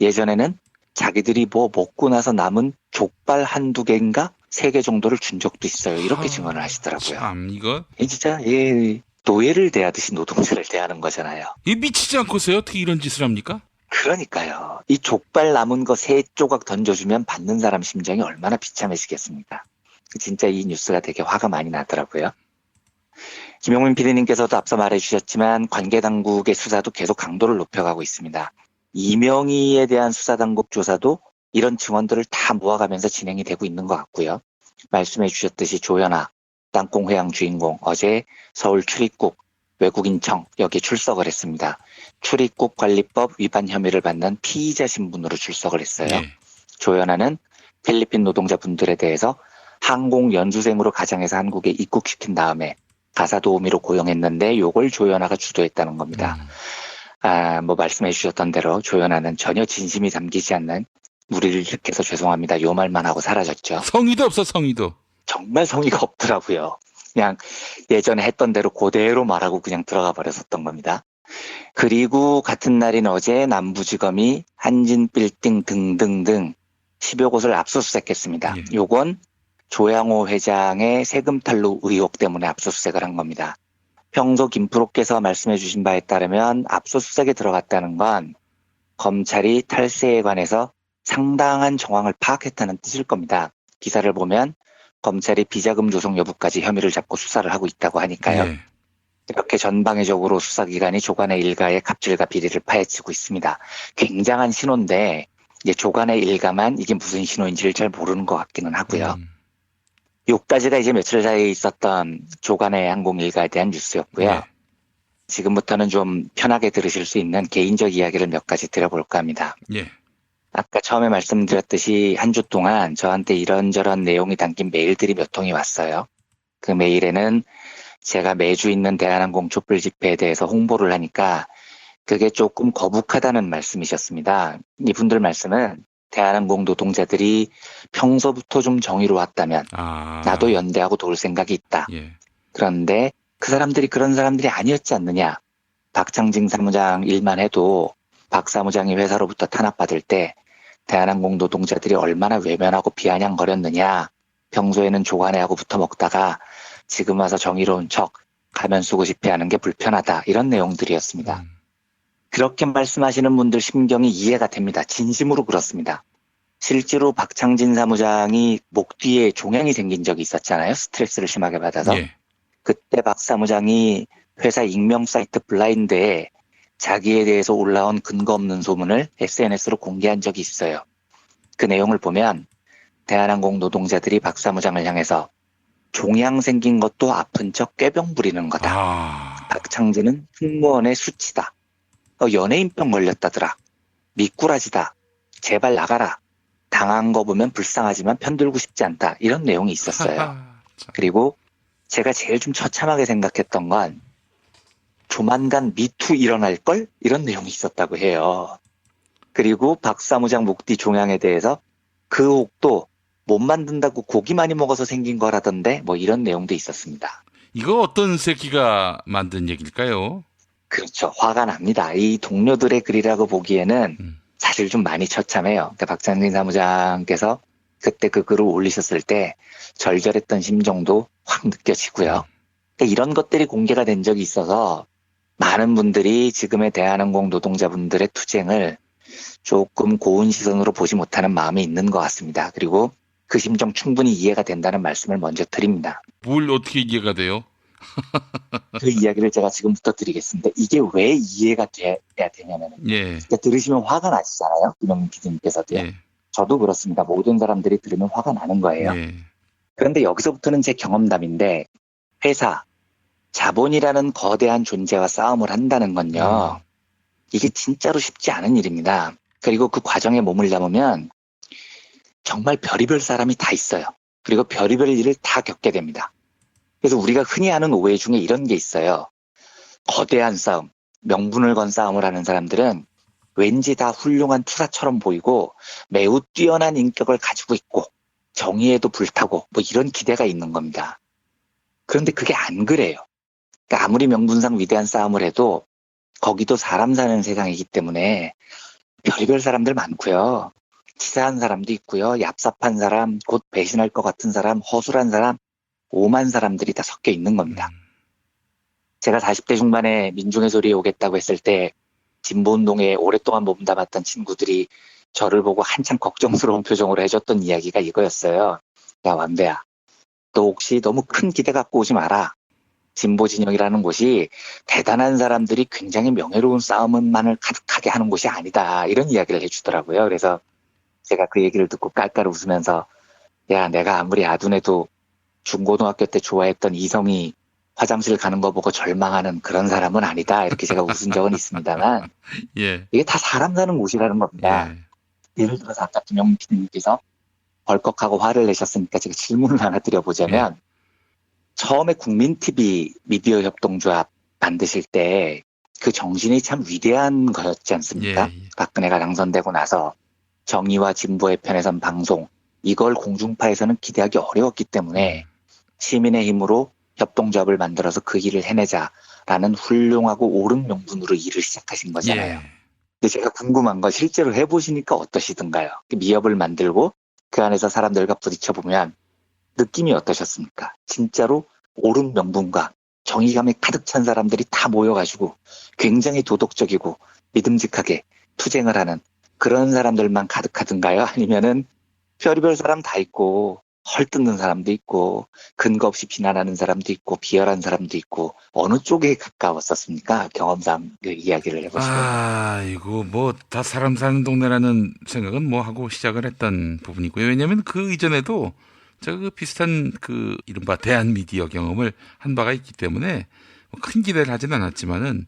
예전에는 자기들이 뭐 먹고 나서 남은 족발 한두 개인가 3개 정도를 준 적도 있어요. 이렇게 증언을 하시더라고요. 참 이거 진짜 노예를 대하듯이 노동자를 대하는 거잖아요. 이 미치지 않고서요 어떻게 이런 짓을 합니까? 그러니까요. 이 족발 남은 거 3조각 던져주면 받는 사람 심정이 얼마나 비참해지겠습니까? 진짜 이 뉴스가 되게 화가 많이 나더라고요. 김용민 PD님께서도 앞서 말해주셨지만 관계당국의 수사도 계속 강도를 높여가고 있습니다. 이명희에 대한 수사당국 조사도 이런 증언들을 다 모아가면서 진행이 되고 있는 것 같고요. 말씀해 주셨듯이 조현아, 땅콩회항 주인공 어제 서울 출입국 외국인청 여기에 출석을 했습니다. 출입국 관리법 위반 혐의를 받는 피의자 신분으로 출석을 했어요. 조현아는 필리핀 노동자분들에 대해서 항공 연수생으로 가정해서 한국에 입국시킨 다음에 가사 도우미로 고용했는데 요걸 조현아가 주도했다는 겁니다. 뭐 말씀해 주셨던 대로 조현아는 전혀 진심이 담기지 않는 무리를 일으켜서 죄송합니다. 요 말만 하고 사라졌죠. 성의도 없어 성의도. 정말 성의가 없더라고요. 그냥 예전에 했던 대로 그대로 말하고 그냥 들어가 버렸었던 겁니다. 그리고 같은 날인 어제 남부지검이 한진빌딩 등등등 10여 곳을 압수수색했습니다. 요건 조양호 회장의 세금 탈루 의혹 때문에 압수수색을 한 겁니다. 평소 김프로께서 말씀해 주신 바에 따르면 압수수색에 들어갔다는 건 검찰이 탈세에 관해서 상당한 정황을 파악했다는 뜻일 겁니다. 기사를 보면 검찰이 비자금 조성 여부까지 혐의를 잡고 수사를 하고 있다고 하니까요. 이렇게 전방위적으로 수사기관이 조간의 일가의 갑질과 비리를 파헤치고 있습니다. 굉장한 신호인데 이제 조간의 일가만 이게 무슨 신호인지를 잘 모르는 것 같기는 하고요. 요까지가 이제 며칠 사이에 있었던 조간의 항공 일가에 대한 뉴스였고요. 지금부터는 좀 편하게 들으실 수 있는 개인적 이야기를 몇 가지 드려볼까 합니다. 아까 처음에 말씀드렸듯이 한 주 동안 저한테 이런저런 내용이 담긴 메일들이 몇 통이 왔어요. 그 메일에는 제가 매주 있는 대한항공 촛불 집회에 대해서 홍보를 하니까 그게 조금 거북하다는 말씀이셨습니다. 이분들 말씀은 대한항공 노동자들이 평소부터 좀 정의로웠다면 나도 연대하고 도울 생각이 있다. 그런데 그 사람들이 그런 사람들이 아니었지 않느냐. 박창진 사무장 일만 해도 박 사무장이 회사로부터 탄압받을 때 대한항공 노동자들이 얼마나 외면하고 비아냥거렸느냐. 평소에는 조간해하고 붙어 먹다가 지금 와서 정의로운 척 가면 쓰고 집회하는 게 불편하다. 이런 내용들이었습니다. 그렇게 말씀하시는 분들 심경이 이해가 됩니다. 진심으로 그렇습니다. 실제로 박창진 사무장이 목 뒤에 종양이 생긴 적이 있었잖아요. 스트레스를 심하게 받아서. 그때 박 사무장이 회사 익명 사이트 블라인드에 자기에 대해서 올라온 근거 없는 소문을 SNS로 공개한 적이 있어요. 그 내용을 보면 대한항공 노동자들이 박 사무장을 향해서 종양 생긴 것도 아픈 척 꾀병 부리는 거다. 박창진은 승무원의 수치다. 연예인병 걸렸다더라. 미꾸라지다. 제발 나가라. 당한 거 보면 불쌍하지만 편들고 싶지 않다. 이런 내용이 있었어요. 그리고 제가 제일 좀 처참하게 생각했던 건 조만간 미투 일어날걸? 이런 내용이 있었다고 해요. 그리고 박 사무장 목뒤 종양에 대해서 그 혹도 못 만든다고 고기 많이 먹어서 생긴 거라던데 뭐 이런 내용도 있었습니다. 이거 어떤 새끼가 만든 얘기일까요? 그렇죠. 화가 납니다. 이 동료들의 글이라고 보기에는 사실 좀 많이 처참해요. 그러니까 박창진 사무장께서 그때 그 글을 올리셨을 때 절절했던 심정도 확 느껴지고요. 그러니까 이런 것들이 공개가 된 적이 있어서 많은 분들이 지금의 대한항공 노동자분들의 투쟁을 조금 고운 시선으로 보지 못하는 마음이 있는 것 같습니다. 그리고 그 심정 충분히 이해가 된다는 말씀을 먼저 드립니다. 뭘 어떻게 이해가 돼요? 그 이야기를 제가 지금부터 드리겠습니다. 이게 왜 이해가 돼야 되냐면 그러니까 들으시면 화가 나시잖아요. 김용민 PD님께서도요. 저도 그렇습니다. 모든 사람들이 들으면 화가 나는 거예요. 그런데 여기서부터는 제 경험담인데 회사, 자본이라는 거대한 존재와 싸움을 한다는 건요. 이게 진짜로 쉽지 않은 일입니다. 그리고 그 과정에 몸을 담으면 정말 별의별 사람이 다 있어요. 그리고 별의별 일을 다 겪게 됩니다. 그래서 우리가 흔히 하는 오해 중에 이런 게 있어요. 거대한 싸움, 명분을 건 싸움을 하는 사람들은 왠지 다 훌륭한 투사처럼 보이고 매우 뛰어난 인격을 가지고 있고 정의에도 불타고 뭐 이런 기대가 있는 겁니다. 그런데 그게 안 그래요. 그러니까 아무리 명분상 위대한 싸움을 해도 거기도 사람 사는 세상이기 때문에 별의별 사람들 많고요. 치사한 사람도 있고요. 얍삽한 사람, 곧 배신할 것 같은 사람, 허술한 사람, 오만 사람들이 다 섞여 있는 겁니다. 제가 40대 중반에 민중의 소리에 오겠다고 했을 때 진보운동에 오랫동안 몸담았던 친구들이 저를 보고 한참 걱정스러운 표정으로 해줬던 이야기가 이거였어요. 야, 완배야, 너 혹시 너무 큰 기대 갖고 오지 마라. 진보 진영이라는 곳이 대단한 사람들이 굉장히 명예로운 싸움만을 가득하게 하는 곳이 아니다. 이런 이야기를 해주더라고요. 그래서 제가 그 얘기를 듣고 깔깔 웃으면서 야, 내가 아무리 아둔해도 중고등학교 때 좋아했던 이성이 화장실 가는 거 보고 절망하는 그런 사람은 아니다. 이렇게 제가 웃은 적은 있습니다만 예. 이게 다 사람 사는 곳이라는 겁니다. 예를 들어서 아까 김영민 PD님께서 벌컥하고 화를 내셨으니까 제가 질문을 하나 드려보자면 처음에 국민TV 미디어 협동조합 만드실 때 그 정신이 참 위대한 거였지 않습니까? 박근혜가 당선되고 나서 정의와 진보의 편에 선 방송, 이걸 공중파에서는 기대하기 어려웠기 때문에 시민의 힘으로 협동조합을 만들어서 그 일을 해내자라는 훌륭하고 옳은 명분으로 일을 시작하신 거잖아요. 근데 제가 궁금한 건 실제로 해보시니까 어떠시던가요? 미협을 만들고 그 안에서 사람들과 부딪혀보면 느낌이 어떠셨습니까? 진짜로 옳은 명분과 정의감이 가득 찬 사람들이 다 모여가지고 굉장히 도덕적이고 믿음직하게 투쟁을 하는 그런 사람들만 가득하던가요? 아니면은 별의별 사람 다 있고 헐뜯는 사람도 있고 근거 없이 비난하는 사람도 있고 비열한 사람도 있고 어느 쪽에 가까웠었습니까? 경험상 그 이야기를 해보시면. 이거 뭐 다 사람 사는 동네라는 생각은 뭐 하고 시작을 했던 부분이고요. 왜냐하면 그 이전에도 제가 그 비슷한 그 이른바 대한미디어 경험을 한 바가 있기 때문에 큰 기대를 하진 않았지만은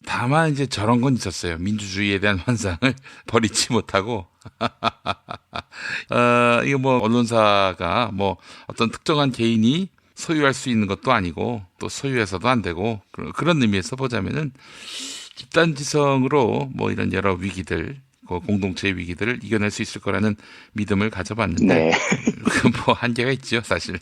다만 이제 저런 건 있었어요. 민주주의에 대한 환상을 버리지 못하고 이거 뭐 언론사가 뭐 어떤 특정한 개인이 소유할 수 있는 것도 아니고 또 소유해서도 안 되고 그런 의미에서 보자면은 집단지성으로 뭐 이런 여러 위기들 공동체의 위기들을 이겨낼 수 있을 거라는 믿음을 가져봤는데 뭐 한계가 있죠 사실.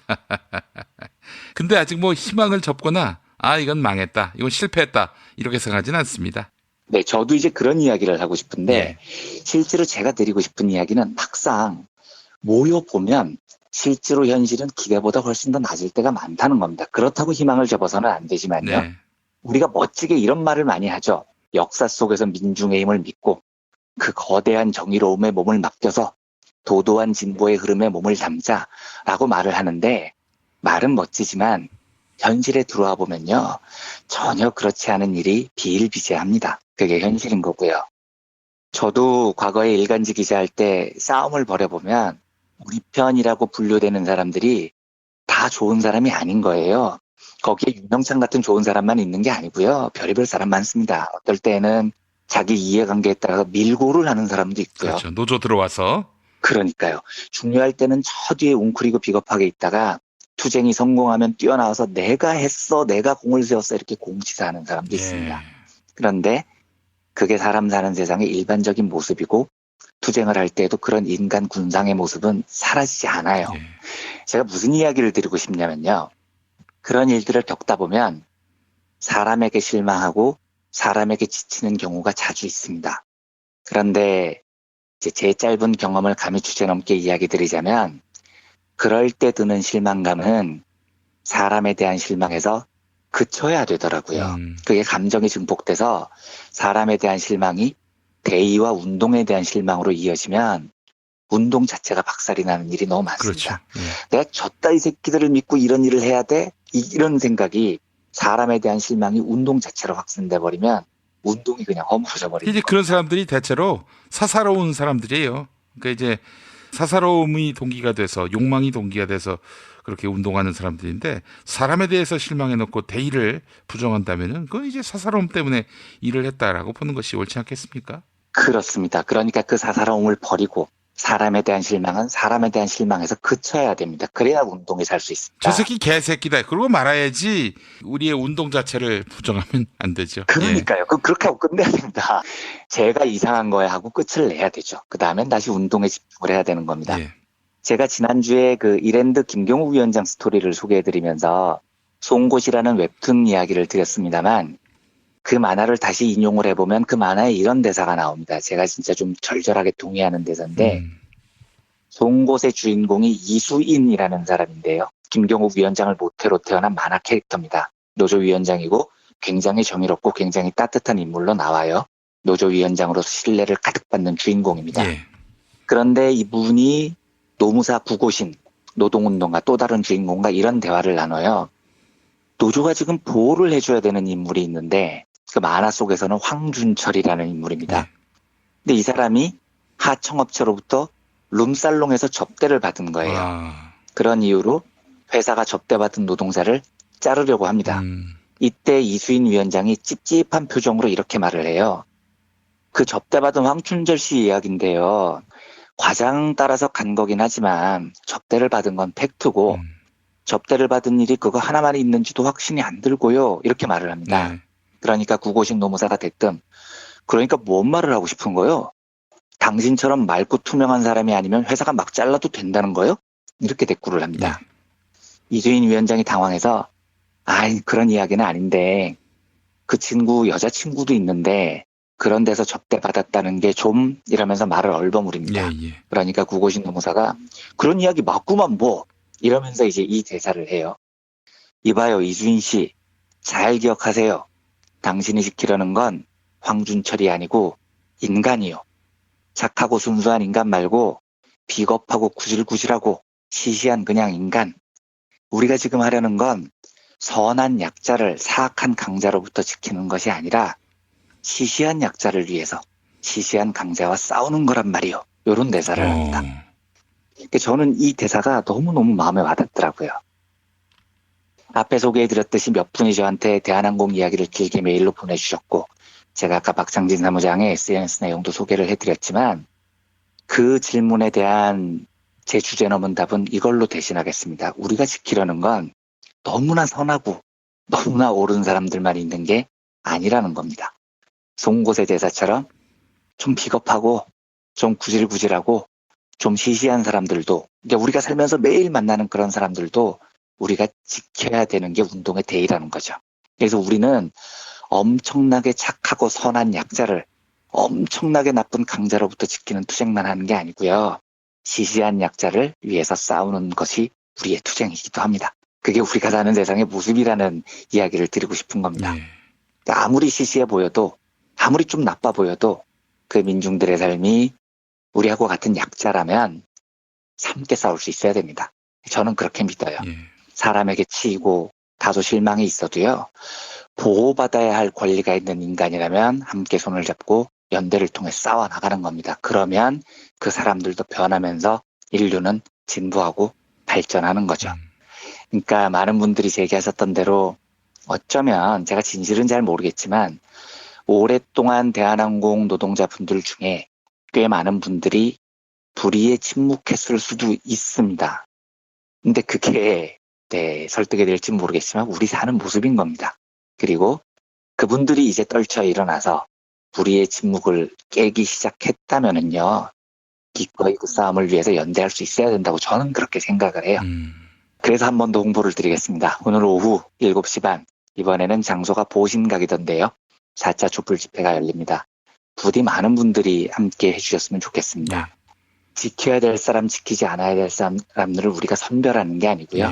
근데 아직 뭐 희망을 접거나 이건 망했다, 이건 실패했다 이렇게 생각하지는 않습니다. 네, 저도 이제 그런 이야기를 하고 싶은데 실제로 제가 드리고 싶은 이야기는 막상 모여보면 실제로 현실은 기대보다 훨씬 더 낮을 때가 많다는 겁니다. 그렇다고 희망을 접어서는 안 되지만요. 우리가 멋지게 이런 말을 많이 하죠. 역사 속에서 민중의 힘을 믿고 그 거대한 정의로움에 몸을 맡겨서 도도한 진보의 흐름에 몸을 담자라고 말을 하는데 말은 멋지지만 현실에 들어와 보면요. 전혀 그렇지 않은 일이 비일비재합니다. 그게 현실인 거고요. 저도 과거에 일간지 기자할 때 싸움을 벌여보면 우리 편이라고 분류되는 사람들이 다 좋은 사람이 아닌 거예요. 거기에 윤영찬 같은 좋은 사람만 있는 게 아니고요. 별의별 사람 많습니다. 어떨 때는 자기 이해관계에 따라서 밀고를 하는 사람도 있고요. 그렇죠. 노조 들어와서. 그러니까요. 중요할 때는 저 뒤에 웅크리고 비겁하게 있다가 투쟁이 성공하면 뛰어나와서 내가 했어, 내가 공을 세웠어 이렇게 공치사하는 사람도 있습니다. 그런데 그게 사람 사는 세상의 일반적인 모습이고 투쟁을 할 때에도 그런 인간 군상의 모습은 사라지지 않아요. 제가 무슨 이야기를 드리고 싶냐면요. 그런 일들을 겪다 보면 사람에게 실망하고 사람에게 지치는 경우가 자주 있습니다. 그런데 이제 제 짧은 경험을 감히 주제넘게 이야기 드리자면 그럴 때 드는 실망감은 사람에 대한 실망에서 그쳐야 되더라고요. 그게 감정이 증폭돼서 사람에 대한 실망이 대의와 운동에 대한 실망으로 이어지면 운동 자체가 박살이 나는 일이 너무 많습니다. 내가 졌다 이 새끼들을 믿고 이런 일을 해야 돼? 이런 생각이 사람에 대한 실망이 운동 자체로 확산돼 버리면 운동이 그냥 허물어져 버리죠. 이제 그런 사람들이 대체로 사사로운 사람들이에요. 그러니까 이제 사사로움이 동기가 돼서 욕망이 동기가 돼서 그렇게 운동하는 사람들인데 사람에 대해서 실망해놓고 대의를 부정한다면은 그건 이제 사사로움 때문에 일을 했다라고 보는 것이 옳지 않겠습니까? 그렇습니다. 그러니까 그 사사로움을 버리고 사람에 대한 실망은 사람에 대한 실망에서 그쳐야 됩니다. 그래야 운동에 살 수 있습니다. 저 새끼 개새끼다. 그러고 말아야지. 우리의 운동 자체를 부정하면 안 되죠. 그러니까요. 그렇게 하고 끝내야 됩니다. 제가 이상한 거야 하고 끝을 내야 되죠. 그 다음엔 다시 운동에 집중을 해야 되는 겁니다. 제가 지난주에 그 이랜드 김경욱 위원장 스토리를 소개해드리면서 송곳이라는 웹툰 이야기를 드렸습니다만 그 만화를 다시 인용을 해보면 그 만화에 이런 대사가 나옵니다. 제가 진짜 좀 절절하게 동의하는 대사인데 송곳의 주인공이 이수인이라는 사람인데요. 김경욱 위원장을 모태로 태어난 만화 캐릭터입니다. 노조위원장이고 굉장히 정의롭고 굉장히 따뜻한 인물로 나와요. 노조위원장으로서 신뢰를 가득 받는 주인공입니다. 그런데 이분이 노무사 구고신, 노동운동가 또 다른 주인공과 이런 대화를 나눠요. 노조가 지금 보호를 해줘야 되는 인물이 있는데 그 만화 속에서는 황준철이라는 인물입니다. 근데 이 사람이 하청업체로부터 룸살롱에서 접대를 받은 거예요. 그런 이유로 회사가 접대받은 노동자를 자르려고 합니다. 이때 이수인 위원장이 찝찝한 표정으로 이렇게 말을 해요. 그 접대받은 황준철 씨 이야기인데요. 과장 따라서 간 거긴 하지만 접대를 받은 건 팩트고 접대를 받은 일이 그거 하나만 있는지도 확신이 안 들고요. 이렇게 말을 합니다. 그러니까 구고신 노무사가 됐든 그러니까 뭔 말을 하고 싶은 거요? 당신처럼 맑고 투명한 사람이 아니면 회사가 막 잘라도 된다는 거요? 이렇게 대꾸를 합니다. 이수인 위원장이 당황해서 그런 이야기는 아닌데 그 친구 여자친구도 있는데 그런 데서 접대받았다는 게 좀 이러면서 말을 얼버무립니다. 그러니까 구고신 노무사가 그런 이야기 맞구만 뭐 이러면서 이제 이 대사를 해요. 이봐요 이수인 씨 잘 기억하세요. 당신이 지키려는 건 황준철이 아니고 인간이요. 착하고 순수한 인간 말고 비겁하고 구질구질하고 시시한 그냥 인간. 우리가 지금 하려는 건 선한 약자를 사악한 강자로부터 지키는 것이 아니라 시시한 약자를 위해서 시시한 강자와 싸우는 거란 말이요. 이런 대사를 합니다. 저는 이 대사가 너무너무 마음에 와닿더라고요. 앞에 소개해드렸듯이 몇 분이 저한테 대한항공 이야기를 길게 메일로 보내주셨고 제가 아까 박창진 사무장의 SNS 내용도 소개를 해드렸지만 그 질문에 대한 제 주제 넘은 답은 이걸로 대신하겠습니다. 우리가 지키려는 건 너무나 선하고 너무나 옳은 사람들만 있는 게 아니라는 겁니다. 송곳의 대사처럼 좀 비겁하고 좀 구질구질하고 좀 시시한 사람들도 그러니까 우리가 살면서 매일 만나는 그런 사람들도 우리가 지켜야 되는 게 운동의 대의라는 거죠. 그래서 우리는 엄청나게 착하고 선한 약자를 엄청나게 나쁜 강자로부터 지키는 투쟁만 하는 게 아니고요. 시시한 약자를 위해서 싸우는 것이 우리의 투쟁이기도 합니다. 그게 우리가 사는 세상의 모습이라는 이야기를 드리고 싶은 겁니다. 그러니까 아무리 시시해 보여도 아무리 좀 나빠 보여도 그 민중들의 삶이 우리하고 같은 약자라면 함께 싸울 수 있어야 됩니다. 저는 그렇게 믿어요. 사람에게 치이고 다소 실망이 있어도요. 보호받아야 할 권리가 있는 인간이라면 함께 손을 잡고 연대를 통해 싸워나가는 겁니다. 그러면 그 사람들도 변하면서 인류는 진보하고 발전하는 거죠. 그러니까 많은 분들이 제기하셨던 대로 어쩌면 제가 진실은 잘 모르겠지만 오랫동안 대한항공 노동자분들 중에 꽤 많은 분들이 불의에 침묵했을 수도 있습니다. 근데 그게 설득이 될지 모르겠지만 우리 사는 모습인 겁니다. 그리고 그분들이 이제 떨쳐 일어나서 불의의 침묵을 깨기 시작했다면은요. 기꺼이 그 싸움을 위해서 연대할 수 있어야 된다고 저는 그렇게 생각을 해요. 그래서 한 번 더 홍보를 드리겠습니다. 오늘 오후 7시 반 이번에는 장소가 보신각이던데요. 4차 촛불 집회가 열립니다. 부디 많은 분들이 함께 해주셨으면 좋겠습니다. 지켜야 될 사람, 지키지 않아야 될 사람들을 우리가 선별하는 게 아니고요.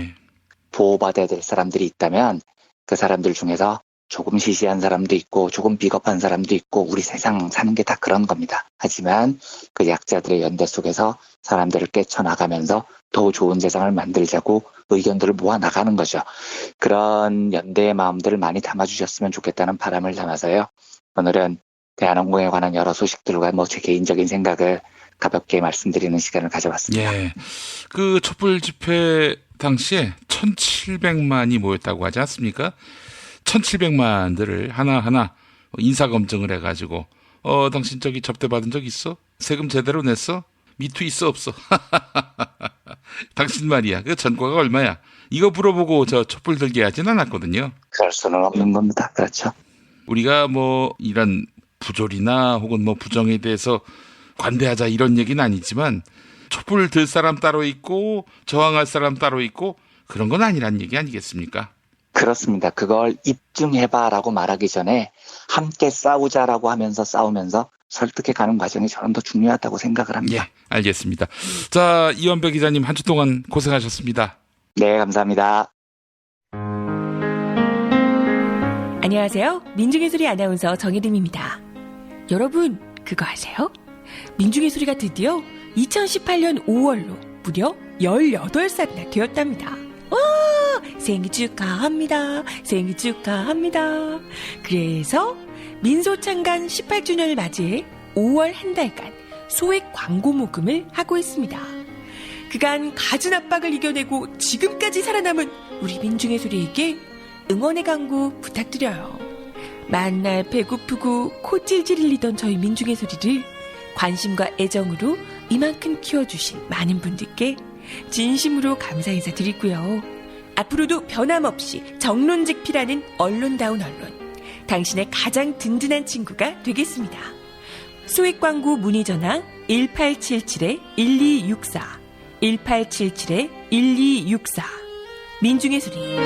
보호받아야 될 사람들이 있다면 그 사람들 중에서 조금 시시한 사람도 있고 조금 비겁한 사람도 있고 우리 세상 사는 게 다 그런 겁니다. 하지만 그 약자들의 연대 속에서 사람들을 깨쳐나가면서 더 좋은 세상을 만들자고 의견들을 모아나가는 거죠. 그런 연대의 마음들을 많이 담아주셨으면 좋겠다는 바람을 담아서요. 오늘은 대한항공에 관한 여러 소식들과 제 개인적인 생각을 가볍게 말씀드리는 시간을 가져봤습니다. 그 촛불 집회 당시에 1,700만이 모였다고 하지 않습니까? 1,700만들을 하나하나 인사검증을 해가지고 당신 저기 접대받은 적 있어? 세금 제대로 냈어? 미투 있어 없어? 당신 말이야. 그 전과가 얼마야? 이거 물어보고 저 촛불 들게 하진 않았거든요. 그럴 수는 없는 겁니다. 그렇죠. 우리가 뭐 이런 부조리나 혹은 뭐 부정에 대해서 관대하자 이런 얘기는 아니지만 촛불 들 사람 따로 있고 저항할 사람 따로 있고 그런 건 아니란 얘기 아니겠습니까? 그렇습니다. 그걸 입증해봐라고 말하기 전에 함께 싸우자라고 하면서 싸우면서 설득해가는 과정이 저는 더 중요하다고 생각을 합니다. 예, 알겠습니다. 자, 이원배 기자님 한 주 동안 고생하셨습니다. 네, 감사합니다. 안녕하세요. 민중예술이 아나운서 정혜림입니다. 여러분, 그거 아세요? 민중예술이가 드디어 2018년 5월로 무려 18살이나 되었답니다. 와! 생일 축하합니다. 생일 축하합니다. 그래서 민소창간 18주년을 맞이해 5월 한 달간 소액 광고 모금을 하고 있습니다. 그간 갖은 압박을 이겨내고 지금까지 살아남은 우리 민중예술이에게 응원의 강구 부탁드려요. 만날 배고프고 코 찔찔 흘리던 저희 민중예술이를 관심과 애정으로 이만큼 키워주신 많은 분들께 진심으로 감사 인사드리고요. 앞으로도 변함없이 정론직필하는 언론다운 언론, 당신의 가장 든든한 친구가 되겠습니다. 소액 광고 문의 전화 1877-1264 1877-1264 민중의 소리.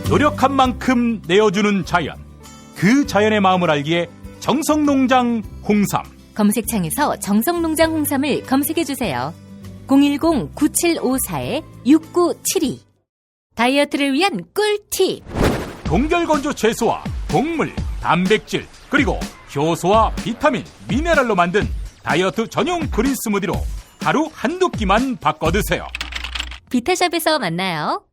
노력한 만큼 내어주는 자연. 그 자연의 마음을 알기에 정성농장 홍삼. 검색창에서 정성농장 홍삼을 검색해주세요. 010-9754-6972 다이어트를 위한 꿀팁. 동결건조 채소와 곡물, 단백질, 그리고 효소와 비타민, 미네랄로 만든 다이어트 전용 그린 스무디로 하루 한두 끼만 바꿔 드세요. 비타샵에서 만나요.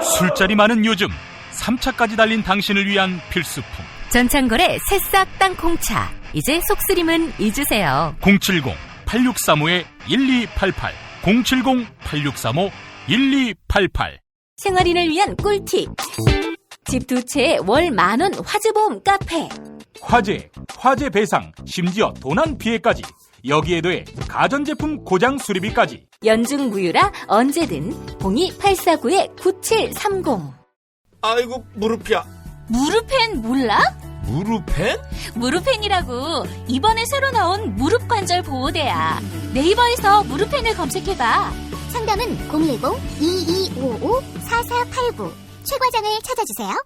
술자리 많은 요즘 3차까지 달린 당신을 위한 필수품. 전창걸의 새싹 땅콩차. 이제 속쓰림은 잊으세요. 070-8635-1288 070-8635-1288 생활인을 위한 꿀팁. 집 두 채에 월 10,000원 화재보험 카페. 화재 배상, 심지어 도난 피해까지. 여기에 더해 가전제품 고장 수리비까지. 연중 무휴라 언제든 02849-9730. 아이고 무릎이야. 무릎펜 몰라? 무릎펜? 무릎펜이라고 이번에 새로 나온 무릎 관절 보호대야. 네이버에서 무릎펜을 검색해봐. 상담은 010-2255-4489 최 과장을 찾아주세요.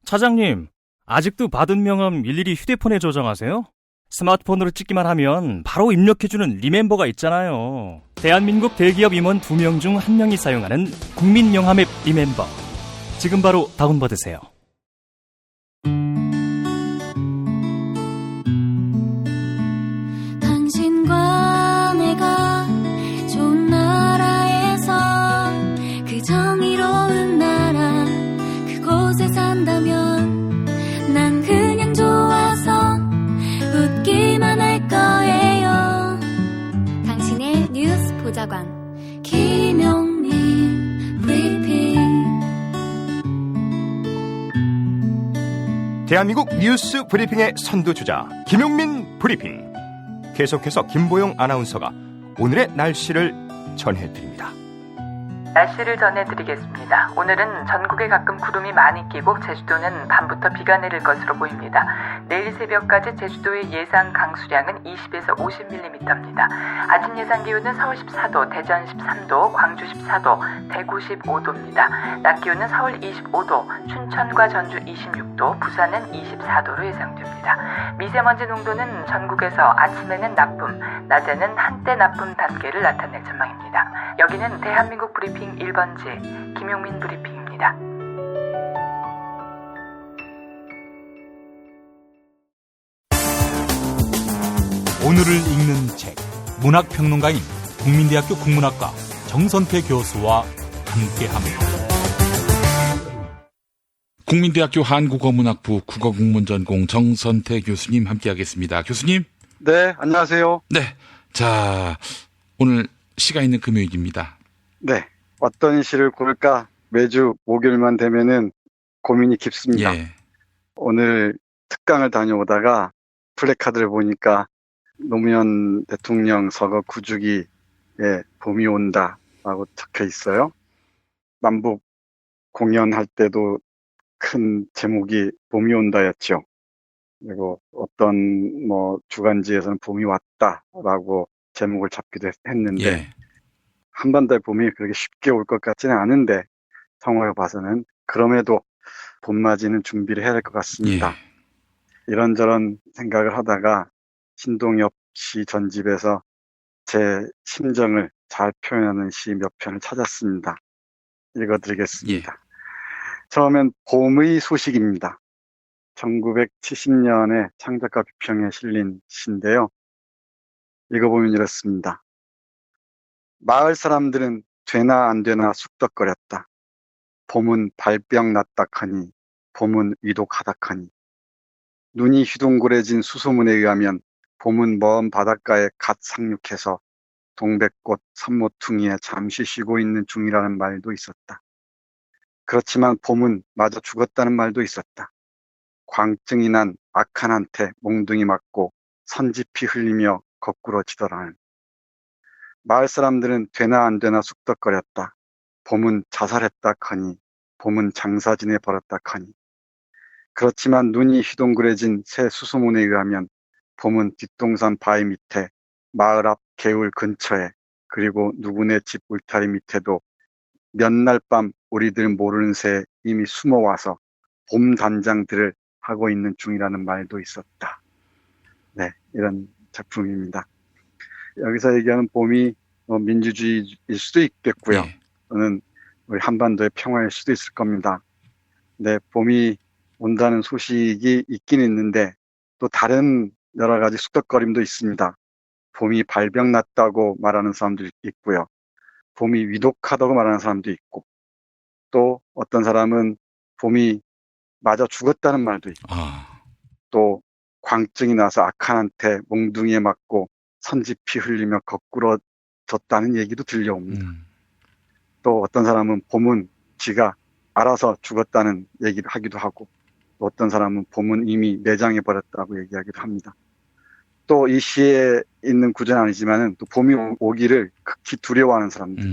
차장님, 아직도 받은 명함 일일이 휴대폰에 저장하세요? 스마트폰으로 찍기만 하면 바로 입력해주는 리멤버가 있잖아요. 대한민국 대기업 임원 2명 중 1명이 사용하는 국민명함 앱 리멤버. 지금 바로 다운받으세요. 당신과 내가 좋은 나라에서 그 정의로운 나라 그곳에 산다면 난 그냥 좋아서 웃기만 할 거예요. 당신의 뉴스 보좌관 김용민 브리핑. 대한민국 뉴스 브리핑의 선두주자 김용민 브리핑. 계속해서 김보영 아나운서가 오늘의 날씨를 전해드립니다. 날씨를 전해드리겠습니다. 오늘은 전국에 가끔 구름이 많이 끼고 제주도는 밤부터 비가 내릴 것으로 보입니다. 내일 새벽까지 제주도의 예상 강수량은 20에서 50mm입니다. 아침 예상 기온은 서울 14도, 대전 13도, 광주 14도, 대구 15도입니다. 낮 기온은 서울 25도, 춘천과 전주 26도, 부산은 24도로 예상됩니다. 미세먼지 농도는 전국에서 아침에는 나쁨, 낮에는 한때 나쁨 단계를 나타낼 전망입니다. 여기는 대한민국 브리핑 1번지 김용민 브리핑입니다. 오늘을 읽는 책, 문학평론가인 국민대학교 국문학과 정선태 교수와 함께합니다. 국민대학교 한국어문학부 국어국문전공 정선태 교수님 함께하겠습니다. 교수님. 네, 안녕하세요. 네, 자 오늘 시가 있는 금요일입니다. 네, 어떤 시를 고를까 매주 목요일만 되면은 고민이 깊습니다. 예. 오늘 특강을 다녀오다가 플래카드를 보니까 노무현 대통령 서거 9주기에 봄이 온다라고 적혀 있어요. 남북 공연할 때도 큰 제목이 봄이 온다였죠. 그리고 어떤 주간지에서는 봄이 왔다라고 제목을 잡기도 했는데 예. 한반도의 봄이 그렇게 쉽게 올 것 같지는 않은데 상황을 봐서는 그럼에도 봄맞이는 준비를 해야 할 것 같습니다. 이런저런 생각을 하다가 신동엽 씨 전집에서 제 심정을 잘 표현하는 시 몇 편을 찾았습니다. 읽어드리겠습니다. 처음엔 봄의 소식입니다. 1970년에 창작가 비평에 실린 시인데요. 읽어보면 이렇습니다. 마을 사람들은 되나 안 되나 쑥덕거렸다. 봄은 발병 났다카니 봄은 위독하다카니 눈이 휘둥그레진 수소문에 의하면 봄은 먼 바닷가에 갓 상륙해서 동백꽃 산모퉁이에 잠시 쉬고 있는 중이라는 말도 있었다. 그렇지만 봄은 마저 죽었다는 말도 있었다. 광증이 난 악한한테 몽둥이 맞고 선지피 흘리며 거꾸로 지더라는. 마을 사람들은 되나 안 되나 쑥덕거렸다. 봄은 자살했다 커니 봄은 장사진에 벌었다 커니. 그렇지만 눈이 휘둥그레진 새 수소문에 의하면 봄은 뒷동산 바위 밑에 마을 앞 개울 근처에 그리고 누구네 집 울타리 밑에도 몇 날 밤 우리들 모르는 새에 이미 숨어와서 봄 단장들을 하고 있는 중이라는 말도 있었다. 네, 이런 작품입니다. 여기서 얘기하는 봄이 민주주의일 수도 있겠고요. 또는 우리 한반도의 평화일 수도 있을 겁니다. 네, 봄이 온다는 소식이 있긴 있는데 또 다른 여러 가지 쑥덕거림도 있습니다. 봄이 발병났다고 말하는 사람도 있고요. 봄이 위독하다고 말하는 사람도 있고 또 어떤 사람은 봄이 맞아 죽었다는 말도 있고 또 광증이 나서 악한한테 몽둥이에 맞고 선지피 흘리며 거꾸로 졌다는 얘기도 들려옵니다. 또 어떤 사람은 봄은 지가 알아서 죽었다는 얘기를 하기도 하고 또 어떤 사람은 봄은 이미 내장해버렸다고 얘기하기도 합니다. 또 이 시에 있는 구조는 아니지만은 또 봄이 오기를 극히 두려워하는 사람들,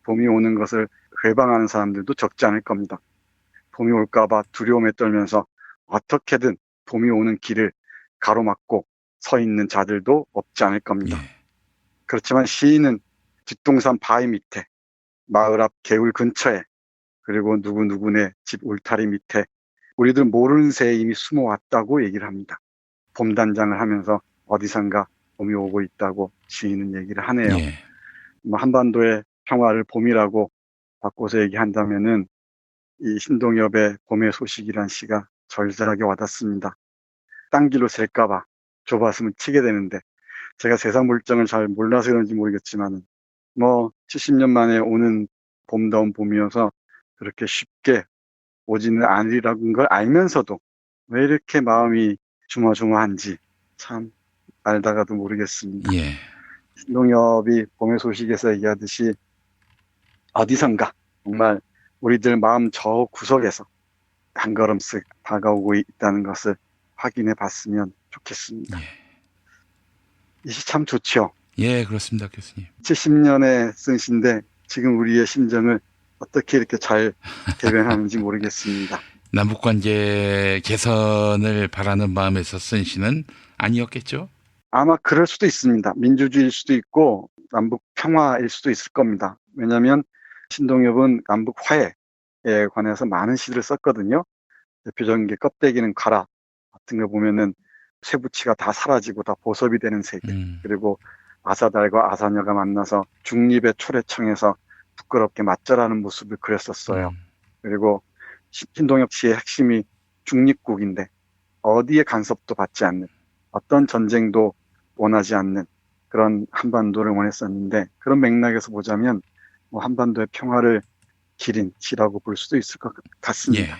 봄이 오는 것을 회방하는 사람들도 적지 않을 겁니다. 봄이 올까봐 두려움에 떨면서 어떻게든 봄이 오는 길을 가로막고 서 있는 자들도 없지 않을 겁니다. 그렇지만 시인은 뒷동산 바위 밑에, 마을 앞 개울 근처에, 그리고 누구네 집 울타리 밑에 우리들 모르는 새에 이미 숨어왔다고 얘기를 합니다. 봄 단장을 하면서 어디선가 봄이 오고 있다고 시인은 얘기를 하네요. 한반도의 평화를 봄이라고 바꿔서 얘기한다면은 이 신동엽의 봄의 소식이란 시가 절절하게 와닿습니다. 딴 길로 셀까봐 좁았으면 치게 되는데 제가 세상 물정을 잘 몰라서 그런지 모르겠지만 70년 만에 오는 봄다운 봄이어서 그렇게 쉽게 오지는 않으리라는 걸 알면서도 왜 이렇게 마음이 조마조마한지 참 알다가도 모르겠습니다. 신동엽이 봄의 소식에서 얘기하듯이 어디선가 정말 우리들 마음 저 구석에서 한 걸음씩 다가오고 있다는 것을 확인해 봤으면 좋겠습니다. 이 시 참 좋죠. 예, 그렇습니다, 교수님. 70년에 쓴 시인데 지금 우리의 심정을 어떻게 이렇게 잘 대변하는지 모르겠습니다. 남북관계 개선을 바라는 마음에서 쓴 시는 아니었겠죠? 아마 그럴 수도 있습니다. 민주주의일 수도 있고 남북 평화일 수도 있을 겁니다. 왜냐하면 신동엽은 남북 화해에 관해서 많은 시들을 썼거든요. 대표적인 게 껍데기는 가라 같은 거 보면은 쇠붙이가 다 사라지고 다 보섭이 되는 세계. 그리고 아사달과 아사녀가 만나서 중립의 초래청에서 부끄럽게 맞절하는 모습을 그렸었어요. 그리고 신동엽 씨의 핵심이 중립국인데 어디에 간섭도 받지 않는 어떤 전쟁도 원하지 않는 그런 한반도를 원했었는데 그런 맥락에서 보자면 한반도의 평화를 기린 시라고 볼 수도 있을 것 같습니다.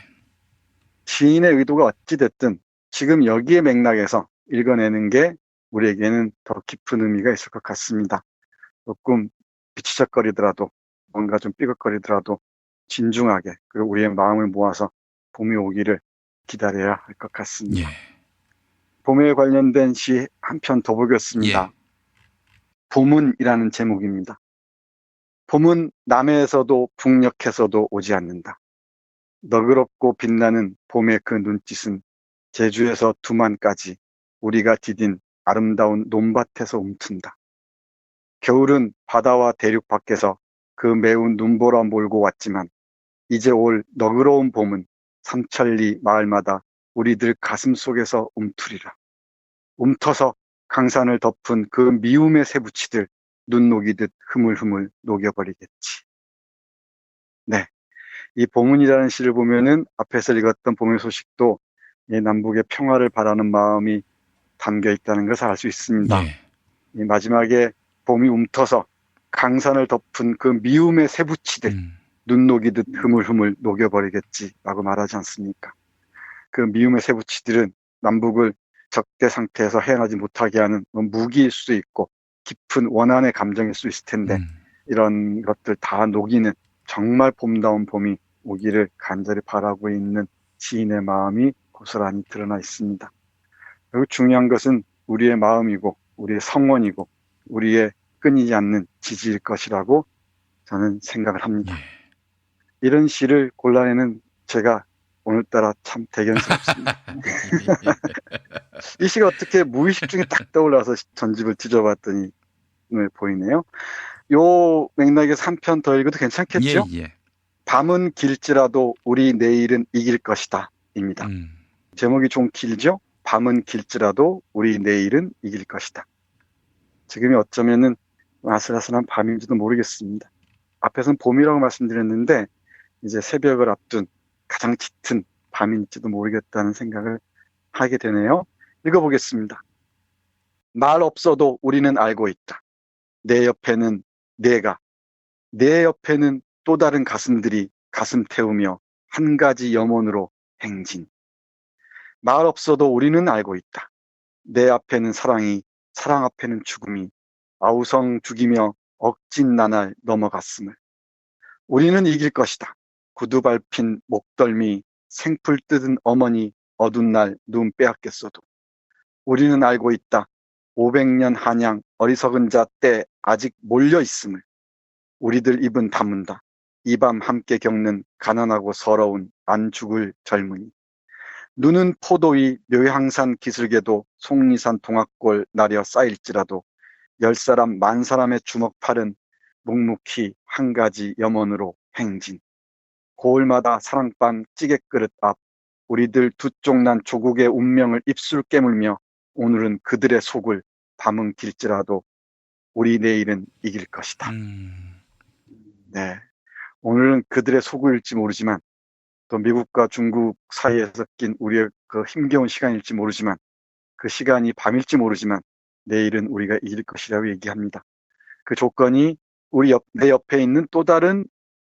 시인의 의도가 어찌됐든 지금 여기에 맥락에서 읽어내는 게 우리에게는 더 깊은 의미가 있을 것 같습니다. 조금 비치적거리더라도 뭔가 좀 삐걱거리더라도 진중하게 그리고 우리의 마음을 모아서 봄이 오기를 기다려야 할 것 같습니다. 봄에 관련된 시 한 편 더 보겠습니다. 봄은이라는 제목입니다. 봄은 남해에서도 북녘에서도 오지 않는다. 너그럽고 빛나는 봄의 그 눈짓은 제주에서 두만까지 우리가 디딘 아름다운 논밭에서 움튼다. 겨울은 바다와 대륙 밖에서 그 매운 눈보라 몰고 왔지만 이제 올 너그러운 봄은 삼천리 마을마다 우리들 가슴 속에서 움트리라. 움터서 강산을 덮은 그 미움의 새부치들 눈 녹이듯 흐물흐물 녹여버리겠지. 네, 이 봄은이라는 시를 보면은 앞에서 읽었던 봄의 소식도 이 남북의 평화를 바라는 마음이 담겨 있다는 것을 알 수 있습니다. 이 마지막에 봄이 움터서 강산을 덮은 그 미움의 새부치들 눈 녹이듯 흐물흐물 녹여버리겠지라고 말하지 않습니까? 그 미움의 새부치들은 남북을 적대 상태에서 헤어나지 못하게 하는 무기일 수도 있고 깊은 원한의 감정일 수 있을 텐데 이런 것들 다 녹이는 정말 봄다운 봄이 오기를 간절히 바라고 있는 시인의 마음이 고스란히 드러나 있습니다. 그리고 중요한 것은 우리의 마음이고 우리의 성원이고 우리의 끊이지 않는 지지일 것이라고 저는 생각을 합니다. 이런 시를 골라내는 제가 오늘따라 참 대견스럽습니다. 이 시가 어떻게 무의식 중에 딱 떠올라서 전집을 뒤져봤더니 눈에 보이네요. 요 맥락에서 한 편 더 읽어도 괜찮겠죠? 밤은 길지라도 우리 내일은 이길 것이다 입니다. 제목이 좀 길죠? 밤은 길지라도 우리 내일은 이길 것이다. 지금이 어쩌면은 아슬아슬한 밤인지도 모르겠습니다. 앞에서는 봄이라고 말씀드렸는데 이제 새벽을 앞둔 가장 짙은 밤인지도 모르겠다는 생각을 하게 되네요. 읽어보겠습니다. 말 없어도 우리는 알고 있다. 내 옆에는 내가, 내 옆에는 또 다른 가슴들이 가슴 태우며 한 가지 염원으로 행진. 말 없어도 우리는 알고 있다. 내 앞에는 사랑이, 사랑 앞에는 죽음이 아우성 죽이며 억진 나날 넘어갔음을. 우리는 이길 것이다. 구두 밟힌 목덜미, 생풀 뜯은 어머니, 어두운 날 눈 빼앗겼어도. 우리는 알고 있다. 500년 한양 어리석은 자 때 아직 몰려 있음을. 우리들 입은 다문다. 이 밤 함께 겪는 가난하고 서러운 안 죽을 젊은이. 눈은 포도위 묘향산 기슭에도 속리산 동학골 나려 쌓일지라도 10사람 10,000사람의 주먹팔은 묵묵히 한 가지 염원으로 행진. 고을마다 사랑방 찌개그릇 앞 우리들 두 쪽난 조국의 운명을 입술 깨물며 오늘은 그들의 속을 밤은 길지라도 우리 내일은 이길 것이다. 네, 오늘은 그들의 속을일지 모르지만 또 미국과 중국 사이에서 낀 우리의 그 힘겨운 시간일지 모르지만 그 시간이 밤일지 모르지만 내일은 우리가 이길 것이라고 얘기합니다. 그 조건이 내 옆에 있는 또 다른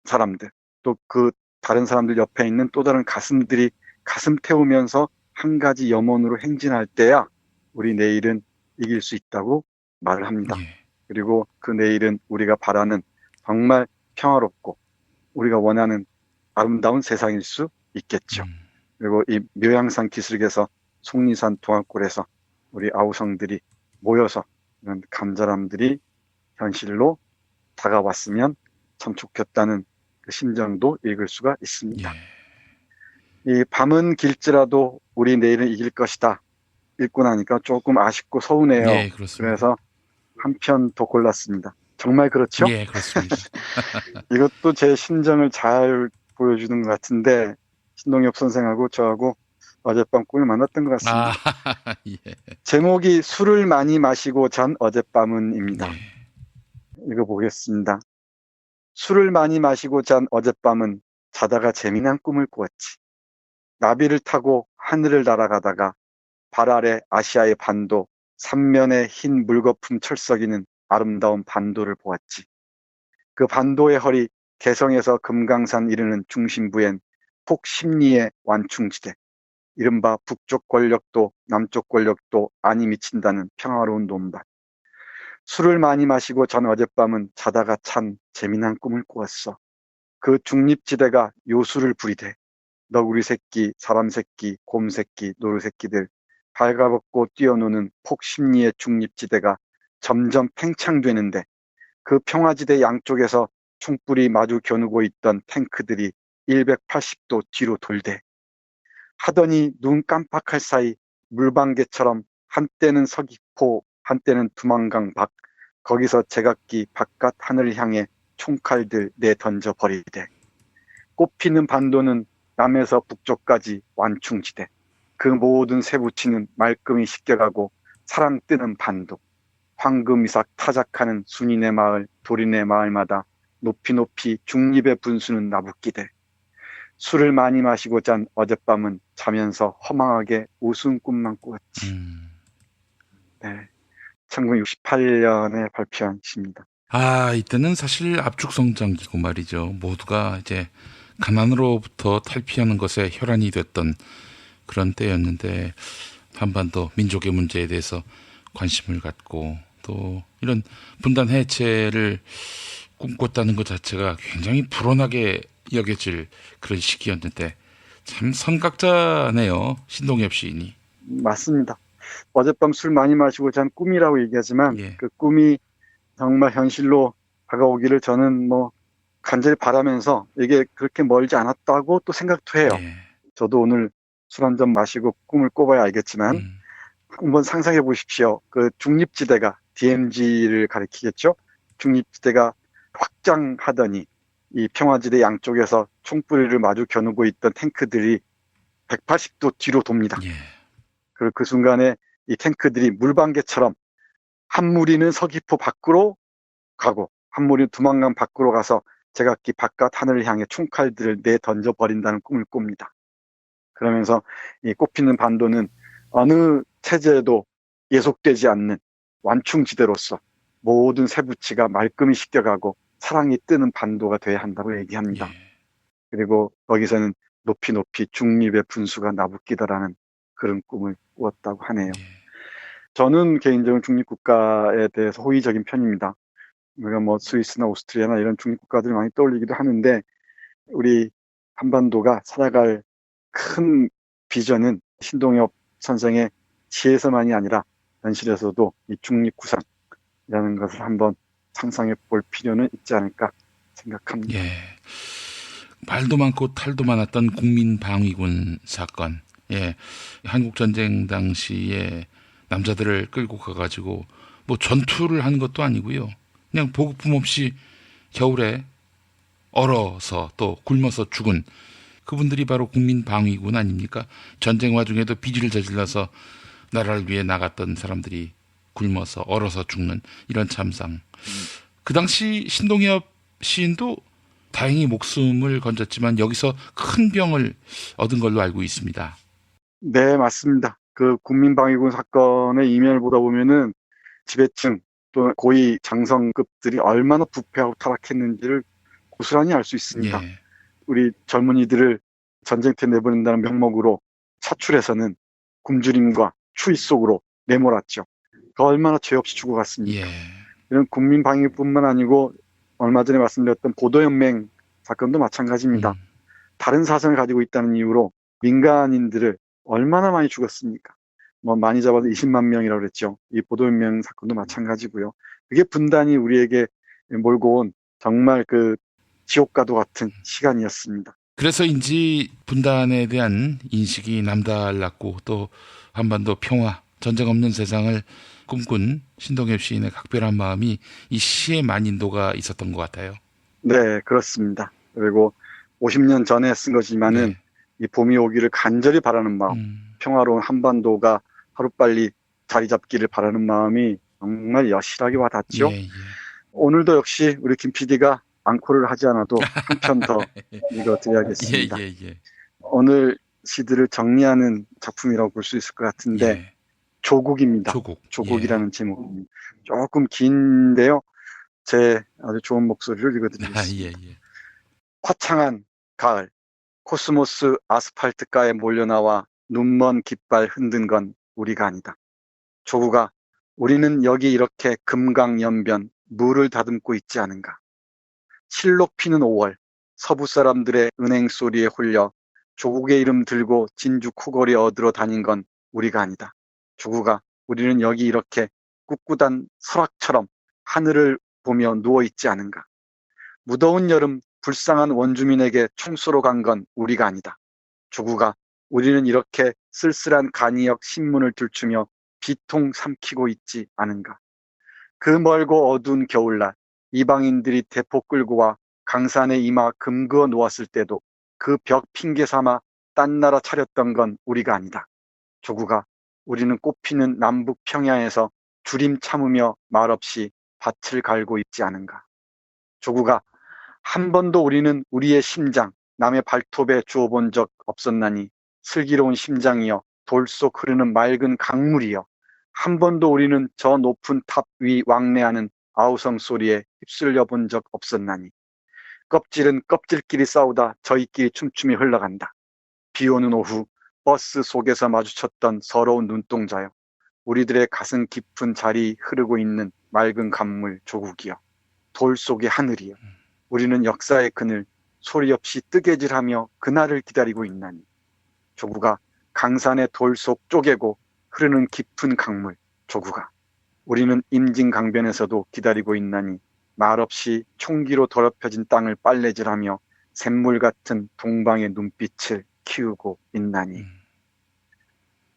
사람들, 또 그 다른 사람들 옆에 있는 또 다른 가슴들이 가슴 태우면서 한 가지 염원으로 행진할 때야 우리 내일은 이길 수 있다고 말을 합니다. 그리고 그 내일은 우리가 바라는 정말 평화롭고 우리가 원하는 아름다운 세상일 수 있겠죠. 그리고 이 묘향산 기슭에서 속리산 동학골에서 우리 아우성들이 모여서 이런 간절함들이 현실로 다가왔으면 참 좋겠다는 그 심정도 읽을 수가 있습니다. 이 밤은 길지라도 우리 내일은 이길 것이다. 읽고 나니까 조금 아쉽고 서운해요. 네, 그렇습니다. 그래서 한 편 더 골랐습니다. 정말 그렇죠? 예, 그렇습니다. 이것도 제 심정을 잘 보여주는 것 같은데 신동엽 선생하고 저하고 어젯밤 꿈을 만났던 것 같습니다. 예. 제목이 술을 많이 마시고 잔 어젯밤은입니다. 읽어보겠습니다. 술을 많이 마시고 잔 어젯밤은 자다가 재미난 꿈을 꾸었지. 나비를 타고 하늘을 날아가다가 발 아래 아시아의 반도, 삼면에 흰 물거품 철썩이는 아름다운 반도를 보았지. 그 반도의 허리 개성에서 금강산 이르는 중심부엔 폭심리의 완충지대, 이른바 북쪽 권력도 남쪽 권력도 아니 미친다는 평화로운 논밭. 술을 많이 마시고 전 어젯밤은 자다가 참 재미난 꿈을 꾸었어. 그 중립지대가 요술을 부리되 너구리 새끼, 사람 새끼, 곰 새끼, 노루 새끼들 발가벗고 뛰어노는 폭심리의 중립지대가 점점 팽창되는데 그 평화지대 양쪽에서 총불이 마주 겨누고 있던 탱크들이 180도 뒤로 돌대 하더니 눈 깜빡할 사이 물방개처럼 한때는 서귀포, 한때는 두만강 밖, 거기서 제각기 바깥 하늘을 향해 총칼들 내던져 버리되 꽃피는 반도는 남에서 북쪽까지 완충지대, 그 모든 새부치는 말끔히 씻겨가고 사랑 뜨는 반도, 황금이삭 타작하는 순인의 마을, 도린의 마을마다 높이 높이 중립의 분수는 나붓기대 술을 많이 마시고 잔 어젯밤은 자면서 허망하게 우스운 꿈만 꾸었지. 네, 1968년에 발표한 시입니다. 이때는 사실 압축성장기고 말이죠. 모두가 이제 가난으로부터 탈피하는 것에 혈안이 됐던 그런 때였는데 한반도 민족의 문제에 대해서 관심을 갖고 또 이런 분단 해체를 꿈꿨다는 것 자체가 굉장히 불온하게 여겨질 그런 시기였는데 참 선각자네요. 신동엽 시인이. 맞습니다. 어젯밤 술 많이 마시고 잔 꿈이라고 얘기하지만 그 꿈이 정말 현실로 다가오기를 저는 간절히 바라면서 이게 그렇게 멀지 않았다고 또 생각도 해요. 저도 오늘 술 한 잔 마시고 꿈을 꿔봐야 알겠지만 한번 상상해 보십시오. 그 중립지대가 DMZ를 가리키겠죠. 중립지대가 확장하더니 이 평화지대 양쪽에서 총뿌리를 마주 겨누고 있던 탱크들이 180도 뒤로 돕니다. 그리고 그 순간에 이 탱크들이 물방개처럼 한 무리는 서귀포 밖으로 가고 한 무리는 두만강 밖으로 가서 제각기 바깥 하늘을 향해 총칼들을 내던져 버린다는 꿈을 꿉니다. 그러면서 이 꽃피는 반도는 어느 체제에도 예속되지 않는 완충지대로서 모든 새부치가 말끔히 씻겨가고 사랑이 뜨는 반도가 돼야 한다고 얘기합니다. 그리고 거기서는 높이 높이 중립의 분수가 나붓기더라는 그런 꿈을 꾸었다고 하네요. 저는 개인적으로 중립국가에 대해서 호의적인 편입니다. 우리가 스위스나 오스트리아나 이런 중립국가들을 많이 떠올리기도 하는데 우리 한반도가 살아갈 큰 비전은 신동엽 선생의 시에서만이 아니라 현실에서도 이 중립구상이라는 것을 한번 상상해 볼 필요는 있지 않을까 생각합니다. 말도 많고 탈도 많았던 국민방위군 사건. 한국전쟁 당시에 남자들을 끌고 가가지고 전투를 하는 것도 아니고요. 그냥 보급품 없이 겨울에 얼어서 또 굶어서 죽은 그분들이 바로 국민방위군 아닙니까? 전쟁 와중에도 비리를 저질러서 나라를 위해 나갔던 사람들이 굶어서 얼어서 죽는 이런 참상. 그 당시 신동엽 시인도 다행히 목숨을 건졌지만 여기서 큰 병을 얻은 걸로 알고 있습니다. 네, 맞습니다. 그 국민방위군 사건의 이면을 보다 보면은 지배층 또 고위 장성급들이 얼마나 부패하고 타락했는지를 고스란히 알 수 있습니다. 우리 젊은이들을 전쟁터에 내보낸다는 명목으로 차출해서는 굶주림과 추위 속으로 내몰았죠. 그 얼마나 죄 없이 죽어갔습니까? 이런 국민방위뿐만 아니고 얼마 전에 말씀드렸던 보도연맹 사건도 마찬가지입니다. 다른 사상을 가지고 있다는 이유로 민간인들을 얼마나 많이 죽었습니까? 많이 잡아도 20만 명이라고 그랬죠. 이 보도연맹 사건도 마찬가지고요. 그게 분단이 우리에게 몰고 온 정말 그 지옥과도 같은 시간이었습니다. 그래서인지 분단에 대한 인식이 남달랐고 또 한반도 평화, 전쟁 없는 세상을 꿈꾼 신동엽 시인의 각별한 마음이 이 시의 만인도가 있었던 것 같아요. 네, 그렇습니다. 그리고 50년 전에 쓴 것이지만은 이 봄이 오기를 간절히 바라는 마음, 평화로운 한반도가 하루빨리 자리 잡기를 바라는 마음이 정말 여실하게 와닿죠. 오늘도 역시 우리 김 PD가 앙코를 하지 않아도 한 편 더 읽어드려야겠습니다. 오늘 시들을 정리하는 작품이라고 볼 수 있을 것 같은데 조국입니다. 조국이라는 제목입니다. 조금 긴데요. 제 아주 좋은 목소리를 읽어드리겠습니다. 화창한 가을, 코스모스 아스팔트가에 몰려나와 눈먼 깃발 흔든 건 우리가 아니다. 조국아, 우리는 여기 이렇게 금강연변 물을 다듬고 있지 않은가. 실록 피는 5월, 서부 사람들의 은행 소리에 홀려 조국의 이름 들고 진주 코걸이 얻으러 다닌 건 우리가 아니다. 조국아, 우리는 여기 이렇게 꿋꿋한 설악처럼 하늘을 보며 누워있지 않은가. 무더운 여름 불쌍한 원주민에게 총 쏘러 간 건 우리가 아니다. 조국아, 우리는 이렇게 쓸쓸한 간이역 신문을 들추며 비통 삼키고 있지 않은가. 그 멀고 어두운 겨울날 이방인들이 대포 끌고 와 강산에 이마 금그어 놓았을 때도 그 벽 핑계 삼아 딴 나라 차렸던 건 우리가 아니다. 조국아, 우리는 꽃피는 남북 평야에서 주림 참으며 말없이 밭을 갈고 있지 않은가. 조국아, 한 번도 우리는 우리의 심장 남의 발톱에 주어본 적 없었나니 슬기로운 심장이여 돌 속 흐르는 맑은 강물이여 한 번도 우리는 저 높은 탑 위 왕래하는 아우성 소리에 휩쓸려 본 적 없었나니 껍질은 껍질끼리 싸우다 저희끼리 춤추며 흘러간다. 비 오는 오후 버스 속에서 마주쳤던 서러운 눈동자여 우리들의 가슴 깊은 자리 흐르고 있는 맑은 강물 조국이여 돌 속의 하늘이여 우리는 역사의 그늘 소리 없이 뜨개질하며 그날을 기다리고 있나니 조국아 강산의 돌 속 쪼개고 흐르는 깊은 강물 조국아 우리는 임진강변에서도 기다리고 있나니 말없이 총기로 더럽혀진 땅을 빨래질하며 샘물 같은 동방의 눈빛을 키우고 있나니.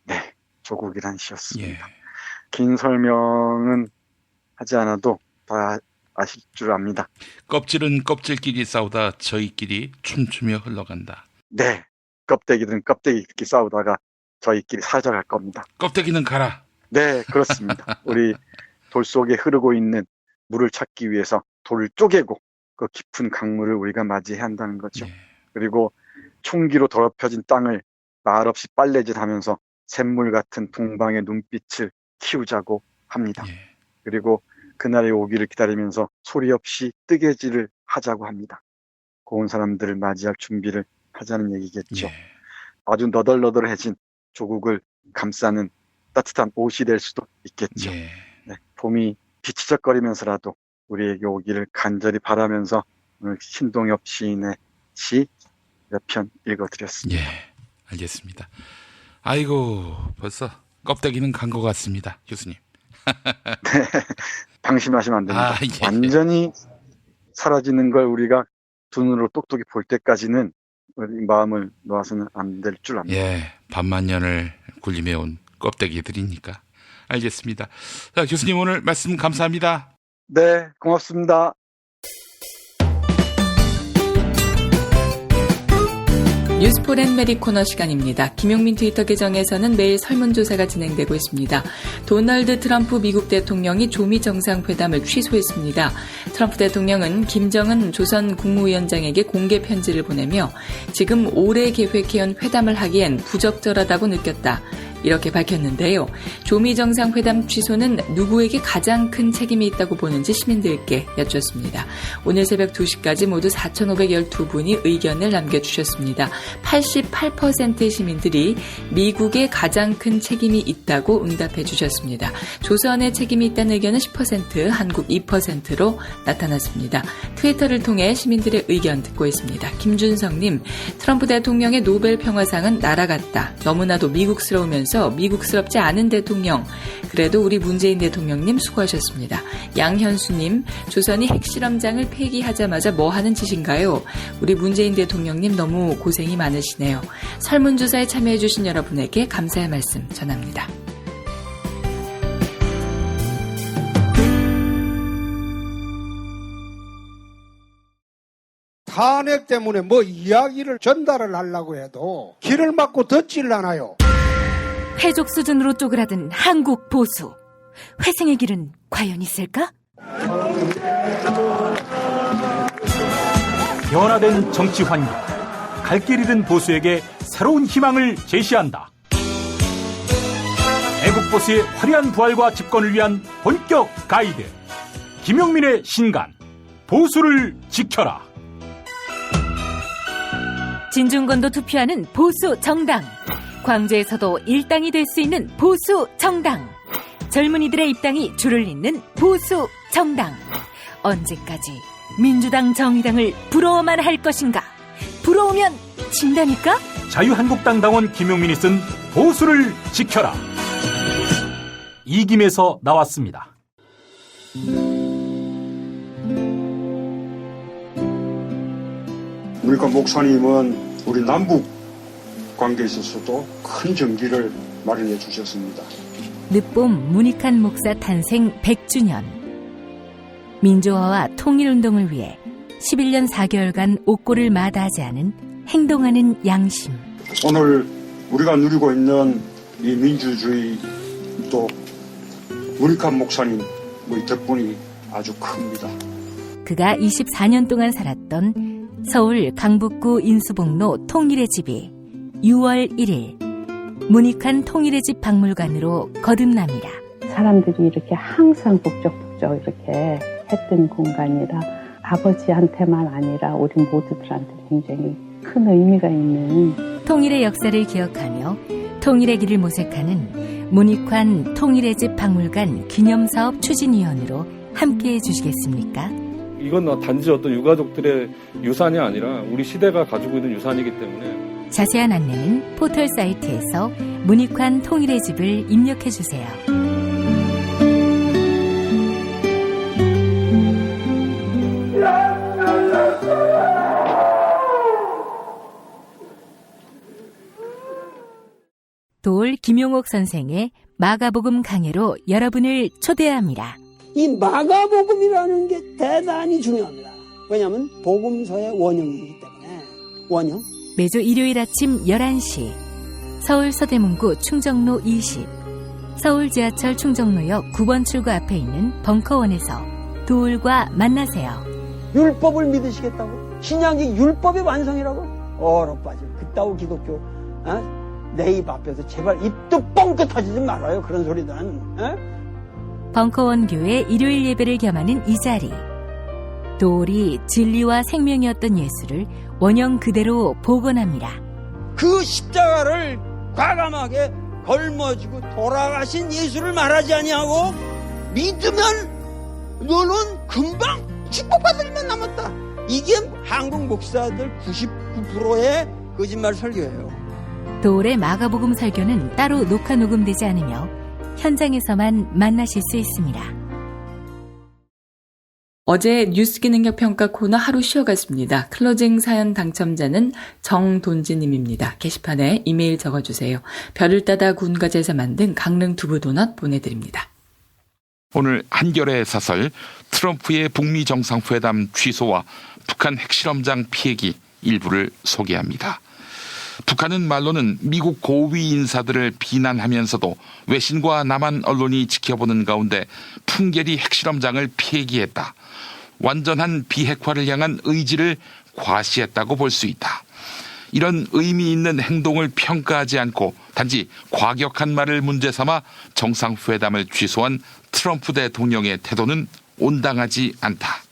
네, 조국이란 시였습니다. 긴 설명은 하지 않아도 다 아실 줄 압니다. 껍질은 껍질끼리 싸우다 저희끼리 춤추며 흘러간다. 네, 껍데기들은 껍데기끼리 싸우다가 저희끼리 사져갈 겁니다. 껍데기는 가라. 네, 그렇습니다. 우리 돌 속에 흐르고 있는 물을 찾기 위해서 돌을 쪼개고 그 깊은 강물을 우리가 맞이해야 한다는 거죠. 그리고 총기로 더럽혀진 땅을 말없이 빨래질하면서 샘물 같은 동방의 눈빛을 키우자고 합니다. 그리고 그날이 오기를 기다리면서 소리 없이 뜨개질을 하자고 합니다. 고운 사람들을 맞이할 준비를 하자는 얘기겠죠. 아주 너덜너덜해진 조국을 감싸는 따뜻한 옷이 될 수도 있겠죠. 네, 봄이 비치적거리면서라도 우리에게 오기를 간절히 바라면서 오늘 신동엽 시인의 시 몇 편 읽어드렸습니다. 알겠습니다. 아이고 벌써 껍데기는 간 것 같습니다. 교수님. 네, 방심하시면 안 됩니다. 완전히 사라지는 걸 우리가 두 눈으로 똑똑히 볼 때까지는 우리 마음을 놓아서는 안 될 줄 압니다. 반만년을 굴림해온 껍데기들이니까. 알겠습니다. 자, 교수님 오늘 말씀 감사합니다. 네, 고맙습니다. 뉴스포렌메리 코너 시간입니다. 김용민 트위터 계정에서는 매일 설문조사가 진행되고 있습니다. 도널드 트럼프 미국 대통령이 조미 정상회담을 취소했습니다. 트럼프 대통령은 김정은 조선 국무위원장에게 공개 편지를 보내며 지금 올해 계획해온 회담을 하기엔 부적절하다고 느꼈다. 이렇게 밝혔는데요. 조미 정상회담 취소는 누구에게 가장 큰 책임이 있다고 보는지 시민들께 여쭙습니다. 오늘 새벽 2시까지 모두 4,512분이 의견을 남겨주셨습니다. 88%의 시민들이 미국에 가장 큰 책임이 있다고 응답해 주셨습니다. 조선의 책임이 있다는 의견은 10%, 한국 2%로 나타났습니다. 트위터를 통해 시민들의 의견 듣고 있습니다. 김준성님, 트럼프 대통령의 노벨 평화상은 날아갔다. 너무나도 미국스러우면서 미국스럽지 않은 대통령. 그래도 우리 문재인 대통령님 수고하셨습니다. 양현수님, 조선이 핵실험장을 폐기하자마자 뭐 하는 짓인가요? 우리 문재인 대통령님 너무 고생이 많으시네요. 설문조사에 참여해주신 여러분에게 감사의 말씀 전합니다. 탄핵 때문에 뭐 이야기를 전달을 하려고 해도 길을 막고 듣질 않아요. 해족 수준으로 쪼그라든 한국 보수. 회생의 길은 과연 있을까? 변화된 정치 환경, 갈 길 잃은 보수에게 새로운 희망을 제시한다. 애국 보수의 화려한 부활과 집권을 위한 본격 가이드, 김용민의 신간, 보수를 지켜라. 진중권도 투표하는 보수 정당. 광주에서도 일당이 될 수 있는 보수 정당. 젊은이들의 입당이 줄을 잇는 보수 정당. 언제까지 민주당 정의당을 부러워만 할 것인가? 부러우면 진다니까? 자유한국당 당원 김용민이 쓴 보수를 지켜라. 이김에서 나왔습니다. 우리가 목사님은 우리 남북 관계에 있어서도 큰 정기를 마련해 주셨습니다. 늦봄 문익환 목사 탄생 100주년. 민주화와 통일운동을 위해 11년 4개월간 옥고를 마다하지 않은 행동하는 양심. 오늘 우리가 누리고 있는 이 민주주의 또 문익환 목사님 덕분이 아주 큽니다. 그가 24년 동안 살았던 서울 강북구 인수봉로 통일의 집이 6월 1일 문익환 통일의 집 박물관으로 거듭납니다. 사람들이 이렇게 항상 북적북적 이렇게 했던 공간이라 아버지한테만 아니라 우리 모두들한테 굉장히 큰 의미가 있는 통일의 역사를 기억하며 통일의 길을 모색하는 문익환 통일의 집 박물관 기념사업 추진위원으로 함께해 주시겠습니까? 이건 단지 어떤 유가족들의 유산이 아니라 우리 시대가 가지고 있는 유산이기 때문에 자세한 안내는 포털 사이트에서 문익환 통일의 집을 입력해 주세요. 돌 김용옥 선생의 마가복음 강해로 여러분을 초대합니다. 이 마가복음이라는 게 대단히 중요합니다. 왜냐하면 복음서의 원형이기 때문에. 원형. 매주 일요일 아침 11시 서울 서대문구 충정로 20 서울 지하철 충정로역 9번 출구 앞에 있는 벙커원에서 돌과 만나세요. 율법을 믿으시겠다고? 신약이 율법의 완성이라고? 얼어빠질 그따위 기독교 내 입 앞에서 제발 입도 뻥끗 터지지 말아요. 그런 소리는. 벙커원 교회 일요일 예배를 겸하는 이 자리. 돌이 진리와 생명이었던 예수를 원형 그대로 복원합니다. 그 십자가를 과감하게 걸머지고 돌아가신 예수를 말하지 아니하고 믿으면 너는 금방 축복받을 일만 남았다. 이게 한국 목사들 99%의 거짓말 설교예요. 돌의 마가복음 설교는 따로 녹화 녹음되지 않으며 현장에서만 만나실 수 있습니다. 어제 뉴스 기능력 평가 코너 하루 쉬어갔습니다. 클로징 사연 당첨자는 정돈지님입니다. 게시판에 이메일 적어주세요. 별을 따다 군가재에서 만든 강릉 두부도넛 보내드립니다. 오늘 한겨레 사설 트럼프의 북미 정상회담 취소와 북한 핵실험장 피해기 일부를 소개합니다. 북한은 말로는 미국 고위 인사들을 비난하면서도 외신과 남한 언론이 지켜보는 가운데 풍계리 핵실험장을 폐기했다. 완전한 비핵화를 향한 의지를 과시했다고 볼 수 있다. 이런 의미 있는 행동을 평가하지 않고 단지 과격한 말을 문제 삼아 정상회담을 취소한 트럼프 대통령의 태도는 온당하지 않다.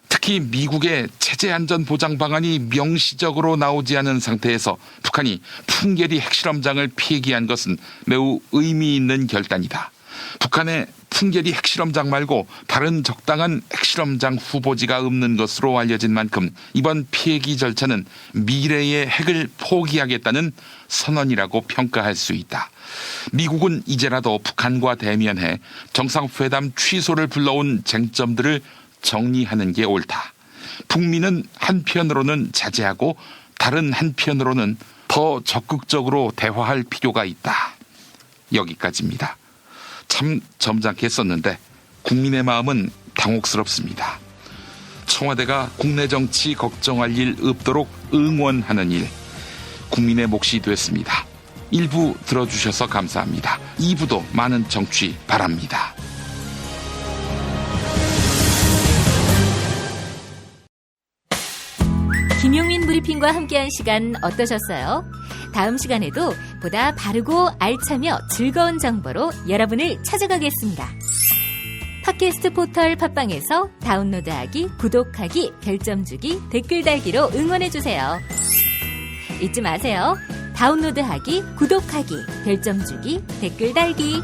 특히 미국의 체제 안전 보장 방안이 명시적으로 나오지 않은 상태에서 북한이 풍계리 핵실험장을 폐기한 것은 매우 의미 있는 결단이다. 북한의 풍계리 핵실험장 말고 다른 적당한 핵실험장 후보지가 없는 것으로 알려진 만큼 이번 폐기 절차는 미래의 핵을 포기하겠다는 선언이라고 평가할 수 있다. 미국은 이제라도 북한과 대면해 정상회담 취소를 불러온 쟁점들을 정리하는 게 옳다. 북미는 한편으로는 자제하고 다른 한편으로는 더 적극적으로 대화할 필요가 있다. 여기까지입니다. 참 점잖게 썼는데 국민의 마음은 당혹스럽습니다. 청와대가 국내 정치 걱정할 일 없도록 응원하는 일, 국민의 몫이 됐습니다. 1부 들어주셔서 감사합니다. 2부도 많은 청취 바랍니다. 김용민 브리핑과 함께한 시간 어떠셨어요? 다음 시간에도 보다 바르고 알차며 즐거운 정보로 여러분을 찾아가겠습니다. 팟캐스트 포털 팟빵에서 다운로드하기, 구독하기, 별점 주기, 댓글 달기로 응원해주세요. 잊지 마세요. 다운로드하기, 구독하기, 별점 주기, 댓글 달기.